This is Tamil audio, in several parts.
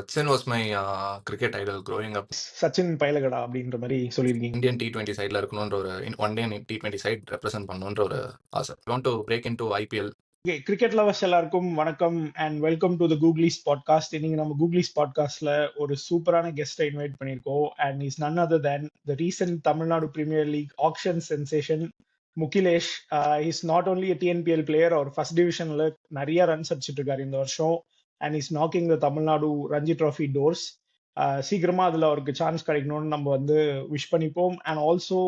Sachin was my cricket idol growing up. Sachin பயலகடா அப்படின்ற மாதிரி சொல்லியிருக்கீங்க. இந்தியன் T20 சைடில் இருக்கணுன்ற ஒரு one day T20 side represent பண்ணணுன்ற ஒரு ஆசை. Want to break into IPL. Okay, cricket lovers எல்லாருக்கும் வணக்கம் and welcome to the Googlies podcast. இன்னைக்கு நம்ம கூகுளிஸ் பாட்காஸ்ட்ல ஒரு சூப்பரான கெஸ்ட்டை இன்வைட் பண்ணியிருக்கோம் and is none other than the recent Tamil Nadu premier league action sensation Mukilesh. Is not only TNPL player, அவர் ஃபர்ஸ்ட் டிவிஷன்ல நிறைய ரன்ஸ் அடிச்சிட்டு இருக்காரு இந்த வருஷம் and is knocking the Tamil Nadu Ranji trophy doors. சீக்கிரமா அதுல அவருக்கு சான்ஸ் கிடைக்கணும்னு நம்ம வந்து விஷ் பண்ணிப்போம். அண்ட் ஆல்சோ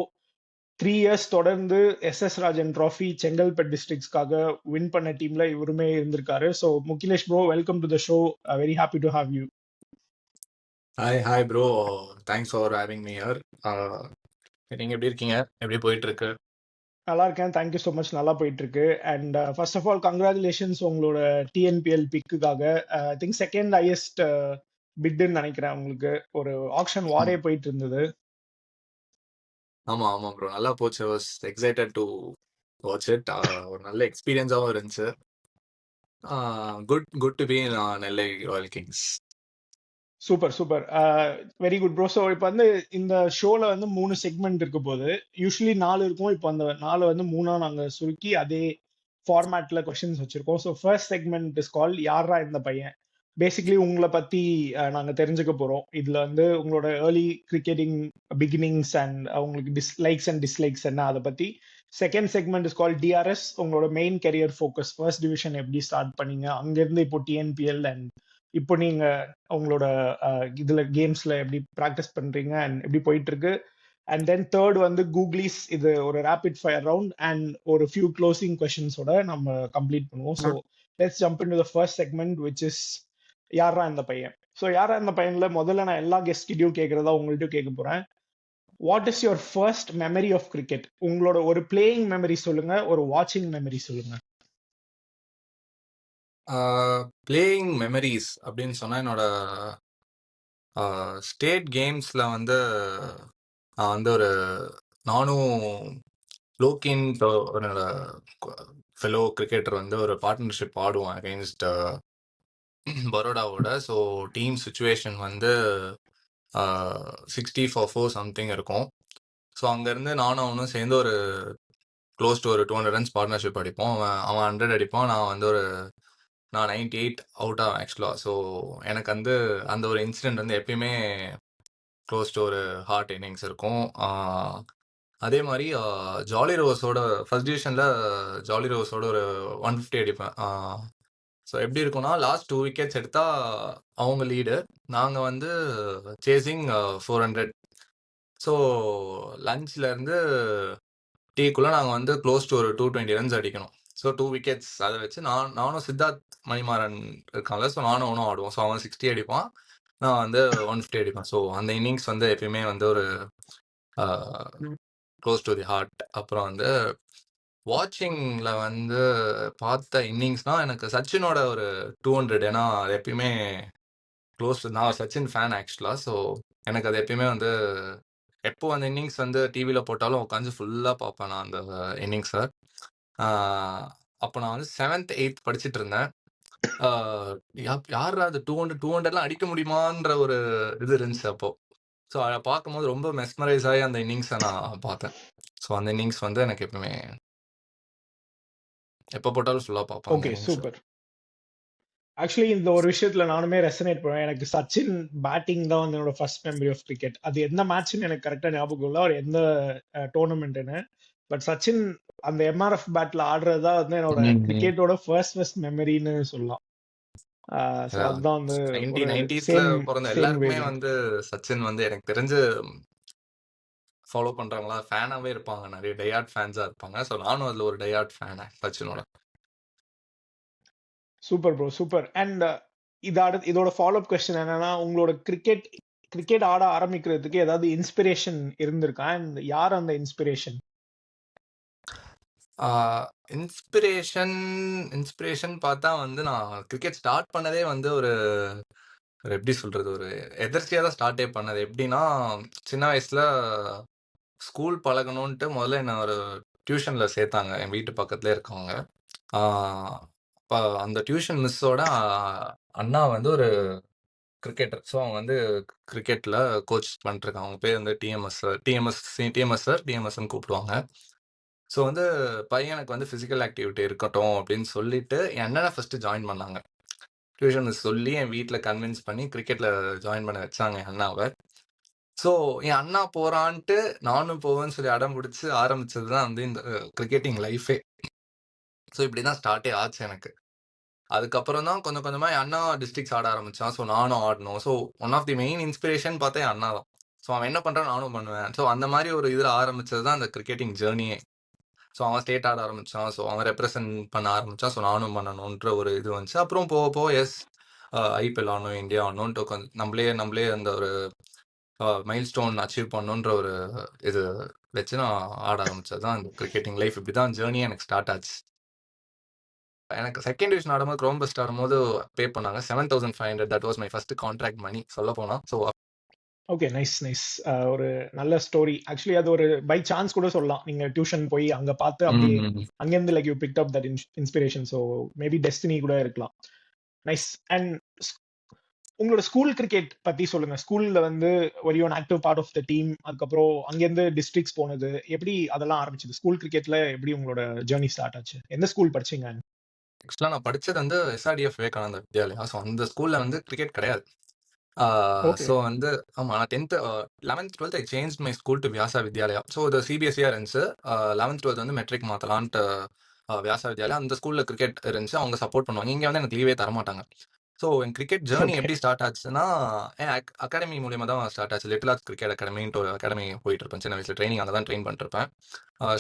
3 years தொடர்ந்து எஸ்எஸ் ராஜன் ட்ராஃபி செங்கல்பட் டிஸ்ட்ரிக்ட்ஸ்க்காக வின் பண்ண டீம்ல இவருமே இருந்திருக்காரு. So Mukilesh bro, welcome to the show. Very happy to have you. Hi bro, thanks for having me here. நீங்க எப்படி இருக்கீங்க? எப்படி போயிட்டு இருக்கு? நல்லா இருக்கேன், தேங்க்யூ ஸோ மச். நல்லா போயிட்டு இருக்கு. And first of all congratulations உங்களோட டிஎன்பிஎல் பிக்குக்காக. ஐ திங்க் செகண்ட் ஹையஸ்ட் பிட்னு நினைக்கிறேன். உங்களுக்கு ஒரு ஆக்ஷன் வாரே போயிட்டு இருந்தது. ஆமா ப்ரோ, நல்லா போச்சு. Was excited to watch it. ஒரு நல்ல எக்ஸ்பீரியன்ஸாகவும் இருந்துச்சு. Good to be in Nellai Royal Kings. Super super, very good bro. So இப்போ வந்து இந்த ஷோல வந்து 3 செக்மெண்ட் இருக்க போது. யூஸ்வலி 4 இருக்கும். இப்போ அந்த 4 வந்து 3ஆ நாங்கள் சுருக்கி அதே ஃபார்மேட்ல கொஸ்டின்ஸ் வச்சிருக்கோம். ஸோ ஃபர்ஸ்ட் செக்மெண்ட் இஸ் கால் யாரா இந்த பையன். பேசிக்லி உங்களை பத்தி நாங்கள் தெரிஞ்சுக்க போறோம். இதுல வந்து உங்களோட ஏர்லி கிரிக்கெட்டிங் பிகினிங்ஸ் அண்ட் உங்களுக்கு டிஸ்லைக்ஸ் அண்ட் டிஸ்லைக்ஸ் என்ன, அதை பத்தி. Second segment is call DRS, உங்களோட main career focus. First division எப்படி ஸ்டார்ட் பண்ணீங்க, அங்கிருந்து இப்போ டிஎன்பிஎல் அண்ட் இப்போ நீங்க உங்களோட இதுல கேம்ஸ்ல எப்படி ப்ராக்டிஸ் பண்றீங்க அண்ட் எப்படி போயிட்டு இருக்கு. அண்ட் தென் தேர்ட் வந்து கூகுளிஸ், இது ஒரு ரேபிட் ஃபயர் ரவுண்ட் அண்ட் ஒரு ஃபியூ க்ளோசிங் கொஸ்டின்ஸோட நம்ம கம்ப்ளீட் பண்ணுவோம். So let's jump in to the first segment which is யாரா இந்த பையன். ஸோ யாரா இந்த பையன்ல முதல்ல நான் எல்லா கெஸ்ட் கிட்டயும் கேட்கறதா உங்கள்கிட்ட கேட்க போறேன். What is your first memory of cricket? உங்களோட ஒரு பிளேயிங் மெமரி சொல்லுங்க, ஒரு வாட்சிங் மெமரி சொல்லுங்க. பிளேயிங் மெமரிஸ் அப்படின்னு சொன்னா என்னோட ஸ்டேட் கேம்ஸ்ல வந்து நான் வந்து நானும் லோக்கின் என்னோட ஃபெலோ கிரிக்கெட்டர் வந்து ஒரு பார்ட்னர்ஷிப் ஆடுவோம் அகெயின்ஸ்ட் பரோடாவோட. ஸோ டீம் சுச்சுவேஷன் வந்து 60-4 சம்திங் இருக்கும். ஸோ அங்கேருந்து நானும் அவனும் சேர்ந்து ஒரு க்ளோஸ் டு ஒரு 200 ரன்ஸ் பார்ட்னர்ஷிப் அடிப்போம். அவன் 100 அடிப்பான், நான் வந்து நான் 98 அவுட் ஆகும் ஆக்சுவலாக. ஸோ எனக்கு வந்து அந்த ஒரு இன்சிடென்ட் வந்து எப்பயுமே க்ளோஸ் டு ஒரு ஹார்ட் இன்னிங்ஸ் இருக்கும். அதே மாதிரி ஜாலி ரோஸோட ஃபர்ஸ்ட் டிவிஷனில் ஜாலி ரோஸோட ஒரு 150 அடிப்பேன். ஸோ எப்படி இருக்கும்னா, லாஸ்ட் 2 விக்கெட்ஸ் எடுத்தால் அவங்க லீடு, நாங்கள் வந்து சேசிங் 400. ஸோ லஞ்ச்லேருந்து டீக்குள்ளே நாங்கள் வந்து க்ளோஸ் டு ஒரு 220 ரன்ஸ் அடிக்கணும். ஸோ 2 விக்கெட்ஸ் அதை வச்சு நானும் சித்தார்த் மணிமாறன் இருக்கான்ல, ஸோ நானும் அவனும் ஆடுவோம். ஸோ அவன் 60 அடிப்பான், நான் வந்து 150 அடிப்பேன். ஸோ அந்த இன்னிங்ஸ் வந்து எப்பயுமே வந்து ஒரு க்ளோஸ் டு தி ஹார்ட். அப்புறம் வந்து வாட்சிங்கில் வந்து பார்த்த இன்னிங்ஸ்னால் எனக்கு சச்சினோட ஒரு 200. ஏன்னா அது எப்பயுமே க்ளோஸ். நான் சச்சின் ஃபேன் ஆக்சுவலாக. ஸோ எனக்கு அது எப்பயுமே வந்து எப்போ அந்த இன்னிங்ஸ் வந்து டிவியில் போட்டாலும் உட்காந்து ஃபுல்லாக பார்ப்பேன் நான் அந்த இன்னிங்ஸை. அப்போ நான் வந்து 7th 8th படிச்சுட்டு இருந்தேன். யார் அது 200 அடிக்க முடியுமான்ற ஒரு இது இருந்துச்சு அப்போ. ஸோ அதை பார்க்கும்போது ரொம்ப மெஸ்மரைஸ் ஆகி அந்த இன்னிங்ஸை நான் பார்த்தேன். ஸோ அந்த இன்னிங்ஸ் வந்து எனக்கு எப்பவுமே எப்போ போட்டாலும் ஃபுல்லாக பார்ப்பேன். Okay, super. ஆக்சுவலி இந்த ஒரு விஷயத்துல நானுமே ரெசனேட் பண்ணுவேன். எனக்கு சச்சின் பேட்டிங் தான் வந்து என்னோட ஃபர்ஸ்ட் மெமரி ஆஃப் கிரிக்கெட். அது எந்த மேட்ச்னு எனக்கு கரெக்டா ஞாபகம் இல்லை, அவர் எந்த டோர்னமெண்ட்னு. பட் சச்சின் அந்த எம்ஆர்எஃப் பேட்ல ஆடுறது தான் வந்து என்னோட கிரிக்கெட்டோட ஃபர்ஸ்ட் மெமரின்னு சொல்லலாம். அதுதான் வந்து 90s பிறந்த எல்லாருக்குமே வந்து சச்சின் வந்து எனக்கு தெரிஞ்சு ஃபாலோ பண்றவங்களா ஃபேனாவே இருப்பாங்க, நிறைய டையார்ட் ஃபேன்ஸா இருப்பாங்க. ஸோ நானும் அதுல ஒரு டையார்ட் ஃபேன் சச்சினோட. Super bro, super. அண்ட் இதோட ஃபாலோ அப் கொஸ்டின் என்னன்னா, உங்களோட கிரிக்கெட் ஆட ஆரம்பிக்கிறதுக்கு ஏதாவது இன்ஸ்பிரேஷன் இருந்திருக்கா? அண்ட் யார் அந்த இன்ஸ்பிரேஷன்? இன்ஸ்பிரேஷன் பார்த்தா வந்து நான் கிரிக்கெட் ஸ்டார்ட் பண்ணதே வந்து ஒரு எப்படி சொல்றது, ஒரு எதர்ச்சியாக தான் ஸ்டார்ட்டே பண்ணது. எப்படின்னா, சின்ன வயசுல ஸ்கூல் பழகணுன்ட்டு முதல்ல என்ன ஒரு டியூஷன்ல சேர்த்தாங்க, என் வீட்டு பக்கத்துலேயே இருக்கவங்க. அப்போ அந்த டியூஷன் மிஸ்ஸோட அண்ணா வந்து ஒரு கிரிக்கெட்டர். ஸோ அவங்க வந்து கிரிக்கெட்ல கோச் பண்ணிட்டுருக்காங்க. அவங்க பேர் வந்து டிஎம்எஸ் சார், டிஎம்எஸ்ன்னு கூப்பிடுவாங்க. ஸோ வந்து பையனுக்கு வந்து ஃபிசிக்கல் ஆக்டிவிட்டி இருக்கட்டும் அப்படின்னு சொல்லிட்டு என் அண்ணனை ஃபர்ஸ்ட் ஜாயின் பண்ணாங்க. டியூஷன் மிஸ் சொல்லி என் வீட்ல கன்வின்ஸ் பண்ணி கிரிக்கெட்ல ஜாயின் பண்ண வச்சாங்க என் அண்ணாவ. ஸோ என் அண்ணா போறான்ட்டு நானும் போவேன்னு சொல்லி அடம் பிடிச்சு ஆரம்பிச்சது தான் வந்து இந்த கிரிக்கெட்டிங் லைஃபே. ஸோ இப்படி தான் ஸ்டார்ட்டே ஆச்சு எனக்கு. அதுக்கப்புறம் தான் கொஞ்சம் கொஞ்சமா என் அண்ணா டிஸ்ட்ரிக்ட்ஸ் ஆட ஆரம்பிச்சான். ஸோ நானும் ஆடணும். So one of the main inspiration பார்த்தா என் அண்ணா தான். ஸோ அவன் என்ன பண்றான் நானும் பண்ணுவேன். ஸோ அந்த மாதிரி ஒரு இதுல ஆரம்பிச்சது தான் அந்த கிரிக்கெட்டிங் ஜேர்னியே. ஸோ அவன் ஸ்டேட் ஆட ஆரம்பிச்சான். ஸோ அவன் ரெப்ரசென்ட் பண்ண ஆரம்பிச்சான். ஸோ நானும் பண்ணணுன்ற ஒரு இது வந்துச்சு. அப்புறம் போக போக ஐபிஎல் ஆடணும், இந்தியா ஆடணும்ன்ட்டு கொஞ்சம் நம்மளே அந்த ஒரு மைல் ஸ்டோன் அச்சீவ் பண்ணணுன்ற ஒரு இது வச்சு நான் ஆட ஆரம்பிச்சது தான் இந்த கிரிக்கெட்டிங் லைஃப். இப்படி தான் ஜேர்னியே எனக்கு ஸ்டார்ட் ஆச்சு. எனக்கு செகண்ட் டிவிஷன் ஆடும்போது க்ரோம் பெஸ்ட் ஆடும்போது பே பண்ணாங்க 7,500. That was my first contract money சொல்ல போனா. So okay, nice nice. ஒரு நல்ல ஸ்டோரி. ஆக்சுவலி அது ஒரு பை சான்ஸ் கூட சொல்லலாம். நீங்க டியூஷன் போய் அங்க பார்த்து அப்படியே அங்கேருந்து like you picked up that inspiration. So maybe destiny கூட இருக்கலாம். நைஸ். அண்ட் உங்களோட ஸ்கூல் கிரிக்கெட் பத்தி சொல்லுங்க. ஸ்கூல்ல வந்து ஒரு you active part of the team. அதுக்கப்புறம் அங்கேருந்து டிஸ்ட்ரிக்ட்ஸ் போனது எப்படி அதெல்லாம் ஆரம்பிச்சது? ஸ்கூல் கிரிக்கெட்ல எப்படி உங்களோட ஜேர்னி ஸ்டார்ட் ஆச்சு? எந்த ஸ்கூல் படிச்சீங்க? ஆக்சுவலா நான் படிச்சது வந்து எஸ்ஆர்டிஎஃப் விவேகானந்தா வித்யாலயா. ஸோ அந்த ஸ்கூல்ல வந்து கிரிக்கெட் கிடையாது. ஓகே. ஸோ வந்து ஆமா நான் 10th 11th 12th I change my school to Vyasa Vidyalaya. So இது சிபிஎஸ்சியா இருந்துச்சு. 11th 12th வந்து மெட்ரிக் மாத்தலான்ட்டு வியாசா வித்யாலயா. அந்த ஸ்கூல்ல கிரிக்கெட் இருந்துச்சு. அவங்க சப்போர்ட் பண்ணுவாங்க. இங்க வந்து எனக்கு லீவே தரமாட்டாங்க. ஸோ என் கிரிக்கெட் ஜேர்னி ஓகே. எப்படி ஸ்டார்ட் ஆச்சுன்னா என் அகாடமி மூலியமா தான் ஸ்டார்ட் ஆச்சு. லிட்டில் ஆர்ட்ஸ் கிரிக்கெட் அகாடமின்ட்டு ஒரு அகாடமி போயிட்டு இருப்பேன். சின்ன வயசுல ட்ரைனிங் அங்கே தான் ட்ரெயின் பண்ணிட்டு இருப்பேன்.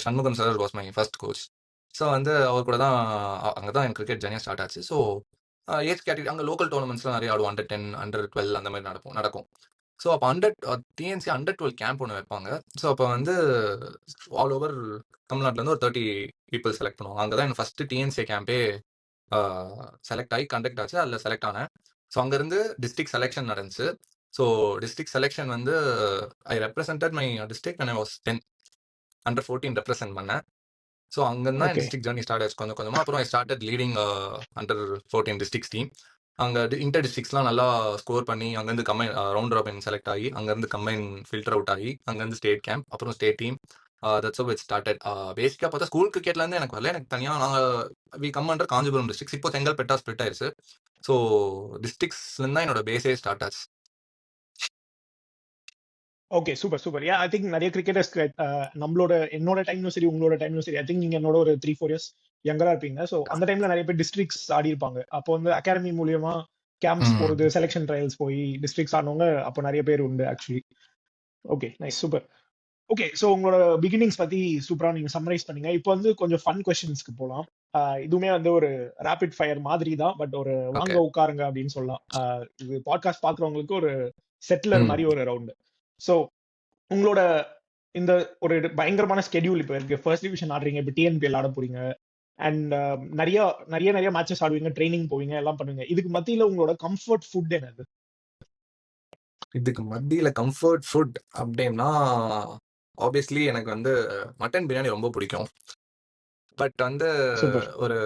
Shanmugam sir was my first coach. So வந்து அவர் கூட தான் அங்கே தான் என் கிரிக்கெட் ஜேர்னியாக ஸ்டார்ட் ஆச்சு. ஸோ ஏஜ் கேட்டகரி அங்கே லோக்கல் டோர்னமெண்ட்ஸ்லாம் நிறைய ஆடுவோம். அண்டர் 10, அண்டர் 12 அந்த மாதிரி நடக்கும். ஸோ அப்போ டிஎன்சி அண்டர் 12 கேம்ப் ஒன்று வைப்பாங்க. ஸோ அப்போ வந்து ஆல் ஓவர் தமிழ்நாட்டிலேருந்து ஒரு 30 பீப்புள் செலக்ட் பண்ணுவாங்க. அங்கே தான் என் ஃபர்ஸ்ட் டிஎன்சி கேம்பே செலக்ட் ஆகி கண்டக்ட் ஆச்சு. அதில் செலக்ட் ஆனேன். ஸோ அங்கேருந்து டிஸ்ட்ரிக்ட் செலெக்ஷன் நடந்துச்சு. ஸோ டிஸ்ட்ரிக்ட் செலெக்ஷன் வந்து I represented my district and I was 10 under 14 represent பண்ணேன். ஸோ அங்கேருந்து தான் ஓகே. டிஸ்ட்ரிக்ட் ஜர்னி ஸ்டார்ட் ஆச்சு கொஞ்சம் கொஞ்சமாக. அப்புறம் I started leading under 14 districts team. அங்கே இன்டர் டிஸ்ட்ரிக்ட்ஸ்லாம் நல்லா ஸ்கோர் பண்ணி அங்கேருந்து கம்பைன் ரவுண்ட் ராபின் செலக்ட் ஆகி அங்கேருந்து கம்பைன் ஃபில்டர் அவுட் ஆகி அங்கேருந்து ஸ்டேட் கேம்ப் அப்புறம் state team. That's how it started. பேசிக்காக பார்த்தா ஸ்கூல் கிரிக்கெட்லேருந்து எனக்கு வரல. எனக்கு தனியாக நாங்கள் we come under Kanchipuram districts. இப்போ செங்கல்பேட்டா ஸ்பிளிட் ஆயிருச்சு. ஸோ டிஸ்ட்ரிக்ஸ்லேருந்து தான் என்னோட பேஸே ஸ்டார்ட் ஆச்சு. Okay, super super. I think நிறைய கிரிக்கெட்டர்ஸ் என்னோட டைம்லும் சரி உங்களோட டைம்லும் சரி, ஐ திங்க் நீங்க என்னோட ஒரு 3-4 இயர்ஸ் யங்கரா இருப்பீங்க. ஸோ அந்த டைம்ல நிறைய பேர் டிஸ்ட்ரிக்ட்ஸ் ஆடி இருப்பாங்க. அப்போ வந்து அகாடமி மூலியமா கேம்ப்ஸ் போறது, செலெக்ஷன் ட்ரையல்ஸ் போய் டிஸ்ட்ரிக்ட்ஸ் ஆனவங்க அப்போ நிறைய பேர் உண்டு actually. Okay, nice, super. Okay, so உங்களோட பிகினிங்ஸ் பத்தி சூப்பரா நீங்க சம்மரைஸ் பண்ணீங்க. இப்போ வந்து கொஞ்சம் ஃபன் கொஸ்டின்ஸ்க்கு போலாம். இதுவுமே வந்து ஒரு ரேபிட் ஃபயர் மாதிரி தான், பட் ஒரு வாங்க உட்காருங்க அப்படின்னு சொல்லலாம். இது பாட்காஸ்ட் பாக்குறவங்களுக்கு ஒரு செட்டிலர் மாதிரி ஒரு ரவுண்டு. ஸோ உங்களோட இந்த ஒரு பயங்கரமான ஸ்கெடியூல் இப்போ இருக்கு. ஃபர்ஸ்ட் டிவிஷன் ஆடுறீங்க, இப்போ டிஎன்பிஎல் ஆட போறீங்க, அண்ட் நிறைய நிறைய நிறைய மேட்சஸ் ஆடுவீங்க, ட்ரைனிங் போவீங்க, எல்லாம் பண்ணுவீங்க. இதுக்கு மத்தியில உங்களோட கம்ஃபர்ட் ஃபுட் என்னது? இதுக்கு மத்தியில கம்ஃபர்ட் ஃபுட் அப்படின்னா ஆப்வியஸ்லி எனக்கு வந்து மட்டன் பிரியாணி ரொம்ப பிடிக்கும். பட் வந்து சூப்பர். ஒரு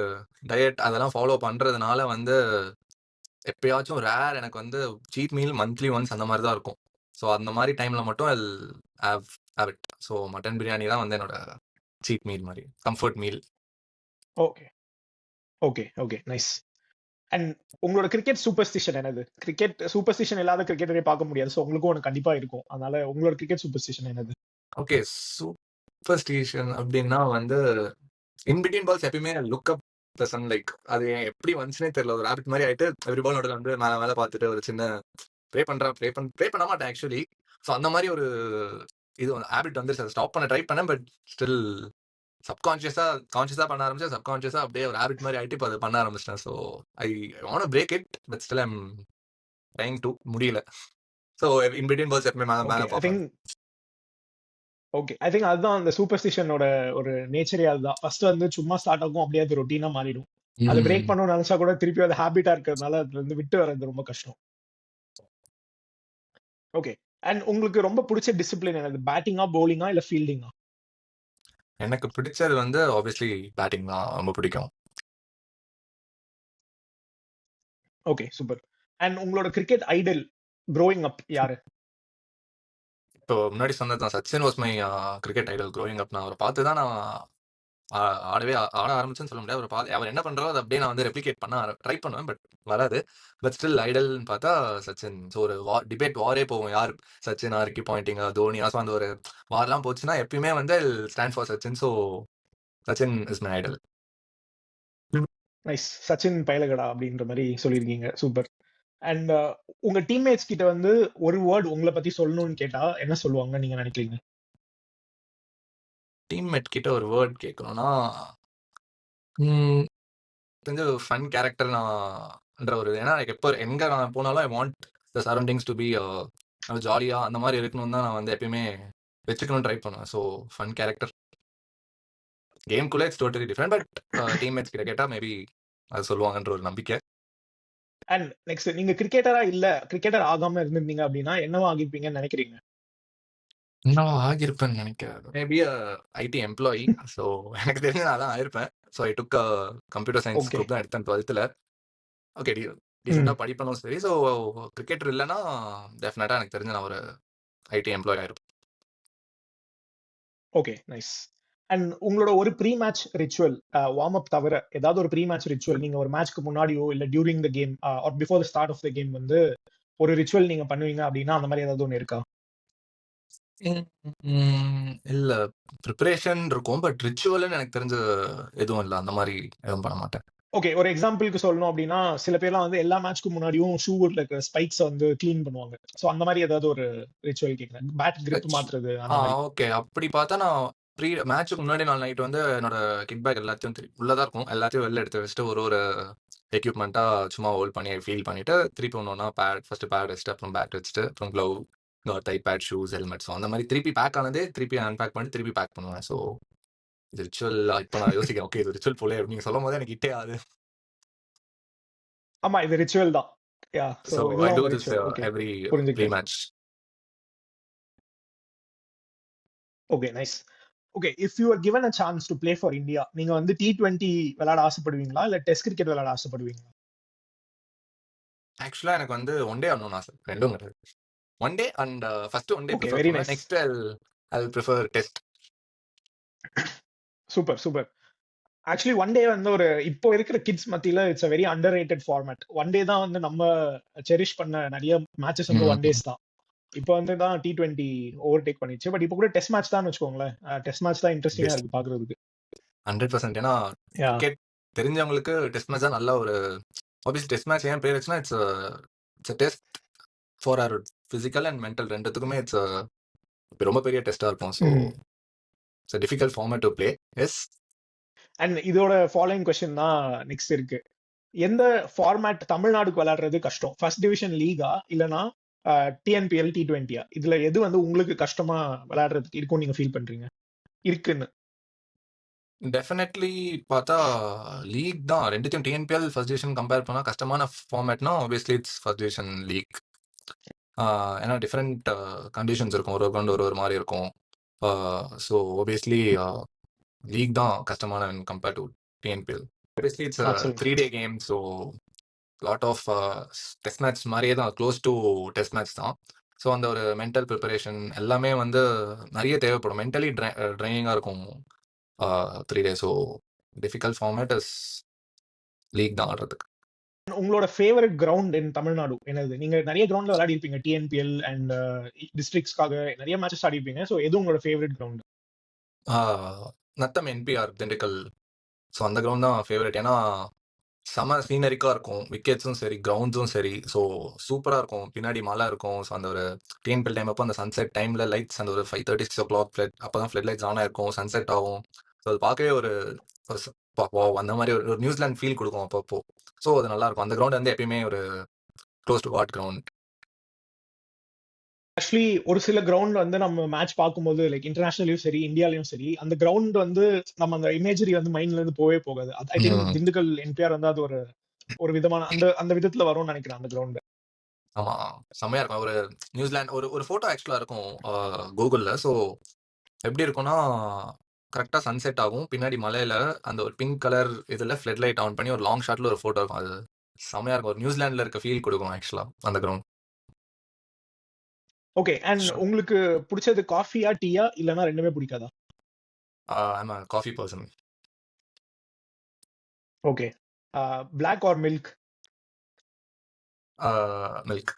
டயட் அதெல்லாம் ஃபாலோ பண்றதுனால வந்து எப்பயாச்சும் ரேர் எனக்கு வந்து சீட் மீல் மந்த்லி ஒன்ஸ் அந்த மாதிரி தான் இருக்கும். ஸோ அந்த மாதிரி டைம்ல மட்டும் have it. So mutton biryani தான் வந்து என்னோட சீட் மீல் மாதிரி comfort meal. Okay okay okay, nice. And உங்களோட கிரிக்கெட் சூப்பர்ஸ்டிஷன் என்னது? கிரிக்கெட் சூப்பர்ஸ்டிஷன் இல்லாத கிரிக்கெட்டரே பார்க்க முடியாது. ஸோ உங்களுக்கும் ஒன்று கண்டிப்பா இருக்கும். அதனால உங்களோட கிரிக்கெட் சூப்பர்ஸ்டிஷன் என்னது? ஓகே, சூப்பர்ஸ்டிஷன் அப்படின்னா வந்து இன் பிட்வீன் பால்ஸ் எப்பயுமே லுக் அப் த சன். லைக் அது எப்படி வந்துச்சுனே தெரியல. ஒரு ஹேபிட் மாதிரி ஆயிட்டு எவ்ரி பால் நடுவில் வந்து மேலே மேலே பார்த்துட்டு ஒரு சின்ன ப்ரே பண்ண மாட்டேன் ஆக்சுவலி. ஸோ அந்த மாதிரி ஒரு இது ஹேபிட் வந்துருச்சு. அதை ஸ்டாப் பண்ண ட்ரை பண்ணேன். பட் ஸ்டில் கான்ஷியஸா பண்ண ஆரம்பிச்சேன். சப்கான்ஷியஸா அப்படியே ஒரு ஹேபிட் மாதிரி ஆயிட்டு இப்போ அதை பண்ண ஆரம்பிச்சிட்டேன். So I want break it but still I'm trying to முடியல. ஸோ இன் பிட்வீன் பால்ஸ் எப்பவுமே மேலே மேலே பார்ப்பேன். ஐ திங்க் அதுதான் அந்த சூப்பர்ஸ்டிஷனோட ஒரு நேச்சரே. அதுதான் ஃபர்ஸ்ட் வந்து சும்மா ஸ்டார்ட் ஆகும், அப்படியே அது ரொட்டீனா மாறிடும். அதை பிரேக் பண்ணணும்னு நினைச்சா கூட திருப்பி அது ஹேபிட்டா இருக்கிறதுனால அதுல இருந்து விட்டு வர்றது ரொம்ப கஷ்டம். ஓகே, அண்ட் உங்களுக்கு ரொம்ப பிடிச்ச டிசிப்ளின் என்னது? பேட்டிங்கா, பவுலிங்கா, இல்ல ஃபீல்டிங்கா? எனக்கு பிடிச்சது வந்து ஆப்வியஸ்லி பேட்டிங் தான் ரொம்ப பிடிக்கும். Okay, super. அண்ட் உங்களோட கிரிக்கெட் ஐடல் க்ரோயிங் அப் யாரு? இப்போ முன்னாடி சொன்னது தான், Sachin was my cricket Idol growing up. நான் அவரை பார்த்து தான் நான் ஆட ஆரம்பிச்சேன்னு சொல்ல முடியாது. அவர் என்ன பண்றாரோ அதை அப்படியே நான் வந்து ரெப்ளிகேட் பண்ண ட்ரை பண்ணுவேன், பட் வராது. பட் ஸ்டில் ஐடல்னு பார்த்தா சச்சின். ஸோ ஒரு டிபேட் வாரே போகும், யார் சச்சினா, ரிக்கி பாயிண்டிங்கா, தோனியா. ஸோ அந்த ஒரு வார்லாம் போச்சுன்னா எப்பயுமே வந்து stand for Sachin. So Sachin is my idol. Nice. Sachin பயலகடா அப்படின்ற மாதிரி சொல்லியிருக்கீங்க. சூப்பர். அண்ட் உங்க டீம்மேட்ஸ் கிட்ட வந்து ஒரு வேர்ட் உங்களை பத்தி சொல்லணும்னு கேட்டா என்ன சொல்லுவாங்க நீங்க நினைக்கிறீங்க? டீம்மேட் கிட்ட ஒரு வேர்ட் கேட்கணும்னா தெரிஞ்ச ஃபன் கேரக்டர் நான்ன்ற ஒரு, ஏன்னா எப்போ எங்கே நான் போனாலும் I want the surroundings to be ஜாலியாக அந்த மாதிரி இருக்கணும்னு தான் நான் வந்து எப்பயுமே வச்சுக்கணும்னு ட்ரை பண்ணுவேன். So fun character. கேம்குள்ளே it's totally different, but teammates கிட்ட கேட்டால் மேபி அது சொல்லுவாங்கன்ற ஒரு நம்பிக்கை. அண்ட் நெக்ஸ்ட், நீங்க கிரிக்கெட்டர் ஆகாம இருந்திருந்தீங்க அப்படின்னா என்னவா ஆகிருப்பீங்கன்னு நினைக்கிறீங்க? இன்னும் ஆகியிருப்பேன்னு நினைக்கிறேன். Maybe ID employee. ஸோ எனக்கு தெரிஞ்சு நான் தான் ஆயிருப்பேன். So I took computer science okay. Group தான் எடுத்தேன் 12th. ஓகே, டீசெண்டாக படிப்பனும் சரி. ஸோ கிரிக்கெட்டர் இல்லைன்னா டெஃபினட்டாக எனக்கு தெரிஞ்சு நான் ஒரு ஐடி எம்ப்ளாயி ஆயிருப்பேன். Okay, nice. அண்ட் உங்களோட ஒரு pre match ritual, warm up தவிர ஏதாவது ஒரு ப்ரீ மேட்ச் ரிச்சுவல், நீங்க ஒரு மேட்ச்க்கு முன்னாடியோ இல்ல during the game or before the start of the game வந்து ஒரு ரிச்சுவல் நீங்க பண்ணுவீங்க அப்படின்னா அந்த மாதிரி ஏதாவது ஒன்று இருக்கா? இல்ல, ப்ரிப்பரேஷன் இருக்கும். பட் ரிச்சுவல்னு எனக்கு தெரிஞ்ச எதுவும் இல்ல. அந்த மாதிரி எதுவும் பண்ண மாட்டேன். ஓகே, ஒரு எக்ஸாம்பிளுக்கு சொல்லணும் அப்படின்னா சில பேர்லாம் வந்து எல்லா மேட்ச்க்கு முன்னாடியும் ஷூல இருக்க ஸ்பைக்ஸ் வந்து க்ளீன் பண்ணுவாங்க. ஸோ அந்த மாதிரி ஏதாவது ஒரு ரிச்சுவல் கேட்குறேன். பேட் கிரிப் மாத்துறது அந்த மாதிரி. ஓகே, அப்படி பார்த்தா நான் மேட்ச்சுக்கு முன்னாடி நாள் நைட் வந்து என்னோட கிட் பேக் எல்லாத்தையும் உள்ளதான் இருக்கும். எல்லாத்தையும் வெளில எடுத்து வச்சுட்டு ஒரு எக்யூப்மெண்ட்டா சும்மா ஹோல்ட் பண்ணி ஃபீல் பண்ணிட்டு திருப்பி ஒன்று ஃபர்ஸ்ட் பேட் வச்சுட்டு அப்புறம் பேட் வச்சுட்டு அப்புறம் glove, thigh pad, shoes, helmet. So அந்த மாதிரி திருப்பி பேக் ஆனதே திருப்பி அன்பேக் பண்ணி திருப்பி பேக் பண்ணுவேன். ஸோ இது ரிச்சுவல். இப்போ நான் யோசிக்கிறேன், ஓகே இது ரிச்சுவல் போலே. நீங்க சொல்லும் போது எனக்கு கிட்டே ஆகுது. ஆமா, இது ரிச்சுவல் தான். யா, சோ ஸோ ஐ இதுதான் டூ உங்க this ritual. Okay, every pre புரிஞ்சுக்கிட்டேன். Match. Okay, nice. Okay, if you are given a chance to play for India, நீங்க வந்து T20 விளையாட ஆசைப்படுவீங்களா இல்ல டெஸ்ட் கிரிக்கெட் விளையாட ஆசைப்படுவீங்களா? ஆக்சுவலா எனக்கு வந்து ஒன் டே ஆடணும்னு ஆசை. ரெண்டும் கிடையாது. One day and first one day okay, prefer very பண்ணுவேன். Nice. Next I prefer test. Super, super. Actually one day வந்து ஒரு இப்போ இருக்கிற கிட்ஸ் மத்தியில it's a very underrated format. One day தான் வந்து நம்ம செரிஷ் பண்ண நிறைய மேட்சஸ் வந்து ஒன் டேஸ் தான். இப்போ வந்து தான் T20 ஓவர்டேக் பண்ணிச்சு. பட் இப்போ கூட டெஸ்ட் மேட்ச் தான் வச்சுக்கோங்களேன். டெஸ்ட் மேட்ச் தான் இன்ட்ரெஸ்டிங்கா இருக்கு பாக்குறதுக்கு. 100%. ஏன்னா யா, கிரிக்கெட் தெரிஞ்சவங்களுக்கு டெஸ்ட் மேட்ச் தான் நல்ல ஒரு, ஆப்வியஸ்லி டெஸ்ட் மேட்ச் ஏன் பேர் வச்சுன்னா it's test for our physical and mental ரெண்டுத்துக்குமே இட்ஸ் ரொம்ப பெரிய டெஸ்டா இருக்கும். So it's difficult format to play. Yes. And இதோட ஃபாலோயிங் கொஸ்டின் தான் நெக்ஸ்ட் இருக்கு. எந்த ஃபார்மேட் தமிழ்நாடுக்கு விளையாடுறது கஷ்டம்? ஃபர்ஸ்ட் டிவிஷன் லீகா இல்லனா TNPL T20யா? இதுல எது வந்து உங்களுக்கு கஷ்டமா விளையாடுறதுக்கு இருக்கும் நீங்க ஃபீல் பண்றீங்க இருக்குன்னு? டெஃபினெட்லி பார்த்தா லீக் தான். ரெண்டுத்தையும் டிஎன்பிஎல் ஃபர்ஸ்ட் டிவிஷன் கம்பேர் பண்ணால் கஷ்டமான ஃபார்மேட்னா obviously it's first division league. ஏன்னா டிஃப்ரெண்ட் கண்டிஷன்ஸ் இருக்கும். ஒரு கிரவுண்ட் ஒரு மாதிரி இருக்கும். ஸோ ஆப்வியஸ்லி லீக் தான் கஷ்டமான compare to TNPL. Obviously it's 3-day game. So lot of test match மாதிரியே தான், க்ளோஸ் டு டெஸ்ட் மேட்ச் தான். ஸோ அந்த ஒரு மென்டல் ப்ரிப்பரேஷன் எல்லாமே வந்து நிறைய தேவைப்படும். மென்டலி ட்ரைனிங்காக இருக்கும் 3 days. So difficult format is league தான் ஆடுறதுக்கு. உங்களோட ஃபேவரட் கிரவுண்ட் இன் தமிழ்நாடு என்னது? நீங்க நிறைய கிரவுண்ட்ல விளையாடி இருப்பீங்க, TNPL அண்ட் டிஸ்ட்ரிக்ட்ஸ்க்காக நிறைய மேட்சஸ் ஆடி இருப்பீங்க. ஸோ எது உங்களோட favourite ground? Natham NPR Dindigul. So அந்த கிரவுண்ட் தான் ஃபேவரட். ஏன்னா செம சீனரிக்காக இருக்கும், விக்கெட்ஸும் சரி கிரவுண்ட்ஸும் சரி. ஸோ சூப்பராக இருக்கும். பின்னாடி மழை இருக்கும். ஸோ அந்த ஒரு டிஎன்பிஎல் டைம் அப்போ அந்த சன்செட் டைமில் லைட்ஸ் அந்த ஒரு 5:30, 6 o'clock அப்போ தான் ஃப்ளட் லைட்ஸ் ஆன் ஆயிருக்கும், சன்செட் ஆகும். ஸோ அது பார்க்கவே ஒரு அந்த மாதிரி ஒரு நியூசிலாந்து ஃபீல் கொடுக்கும் அப்பப்போ. ஸோ அது நல்லா இருக்கும். அந்த கிரவுண்ட் வந்து எப்பயுமே ஒரு close to what ground. Actually ஒரு சில கிரவுண்ட் வந்து நம்ம மேட்ச் பார்க்கும்போது லைக் இன்டர்நேஷனலையும் சரி இந்தியாலையும் சரி அந்த கிரவுண்ட் வந்து நம்ம அந்த இமேஜரி வந்து மைண்ட்ல இருந்து போவே போகாது. ஐ திங்க் திண்டுக்கல் NPR வந்து அது ஒரு விதமான அந்த அந்த விதத்துல வரும்னு நினைக்கிறேன் அந்த கிரவுண்ட். ஆமா, செம்மையா இருக்கும். ஒரு நியூசிலாந்து ஒரு ஃபோட்டோ ஆக்சுவலா இருக்கும் கூகுள்ல. ஸோ எப்படி இருக்கும்னா கரெக்டாக சன்செட் ஆகும், பின்னாடி மலையில அந்த ஒரு பிங்க் கலர் இதில் ஃப்ளட் லைட் ஆன் பண்ணி ஒரு லாங் ஷாட்ல ஒரு ஃபோட்டோ இருக்கும். அது செமையா இருக்கும். ஒரு நியூசிலாந்துல இருக்க ஃபீல் கொடுக்கும் ஆக்சுவலா அந்த கிரவுண்ட். ஓகே. அண்ட் உங்களுக்கு பிடிச்சது காஃபியா, டீயா இல்லனா ரெண்டுமே பிடிக்காதா? I'm a coffee person. Okay. Black or milk? Milk.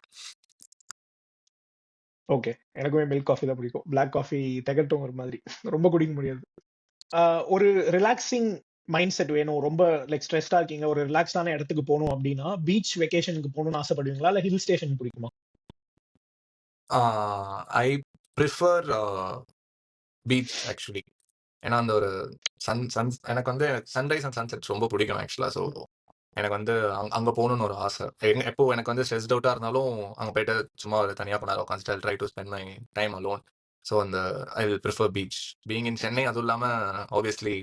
Okay. எனக்குமே மில்க் காஃபி தான் பிடிக்கும். பிளாக் காஃபி திகட்டும் ஒரு மாதிரி. ரொம்ப குடிக்க முடியாது. ஒரு ரிலாக்ஸிங் மைண்ட் செட் வேணும். ரொம்ப லைக் ஸ்ட்ரெஸ்டா இருக்கீங்க. ஒரு ரிலாக்ஸ்டான இடத்துக்கு போணும் அப்படின்னா, பீச் வெக்கேஷனுக்கு போணும்னு ஆசைப்படுவீங்களா? இல்ல ஹில் ஸ்டேஷன் பிடிக்குமா? I prefer beach actually. ஏன்னா அந்த ஒரு எனக்கு வந்து சன்ரைஸ் அண்ட் சன்செட் ரொம்ப பிடிக்கும் ஆக்சுவலா. ஸோ எனக்கு வந்து அங்க போகணும்னு ஒரு ஆசை. எப்போ எனக்கு வந்து ஸ்ட்ரெஸ்ட் அவுட்டா இருந்தாலும் அங்க போயிட்டு சும்மா ஒரு தனியா பண்ண உட்காந்து try to spend my time alone. So அந்த I will prefer beach. Being in Chennai, அதுவும் இல்லாம ஆப்வியஸ்லி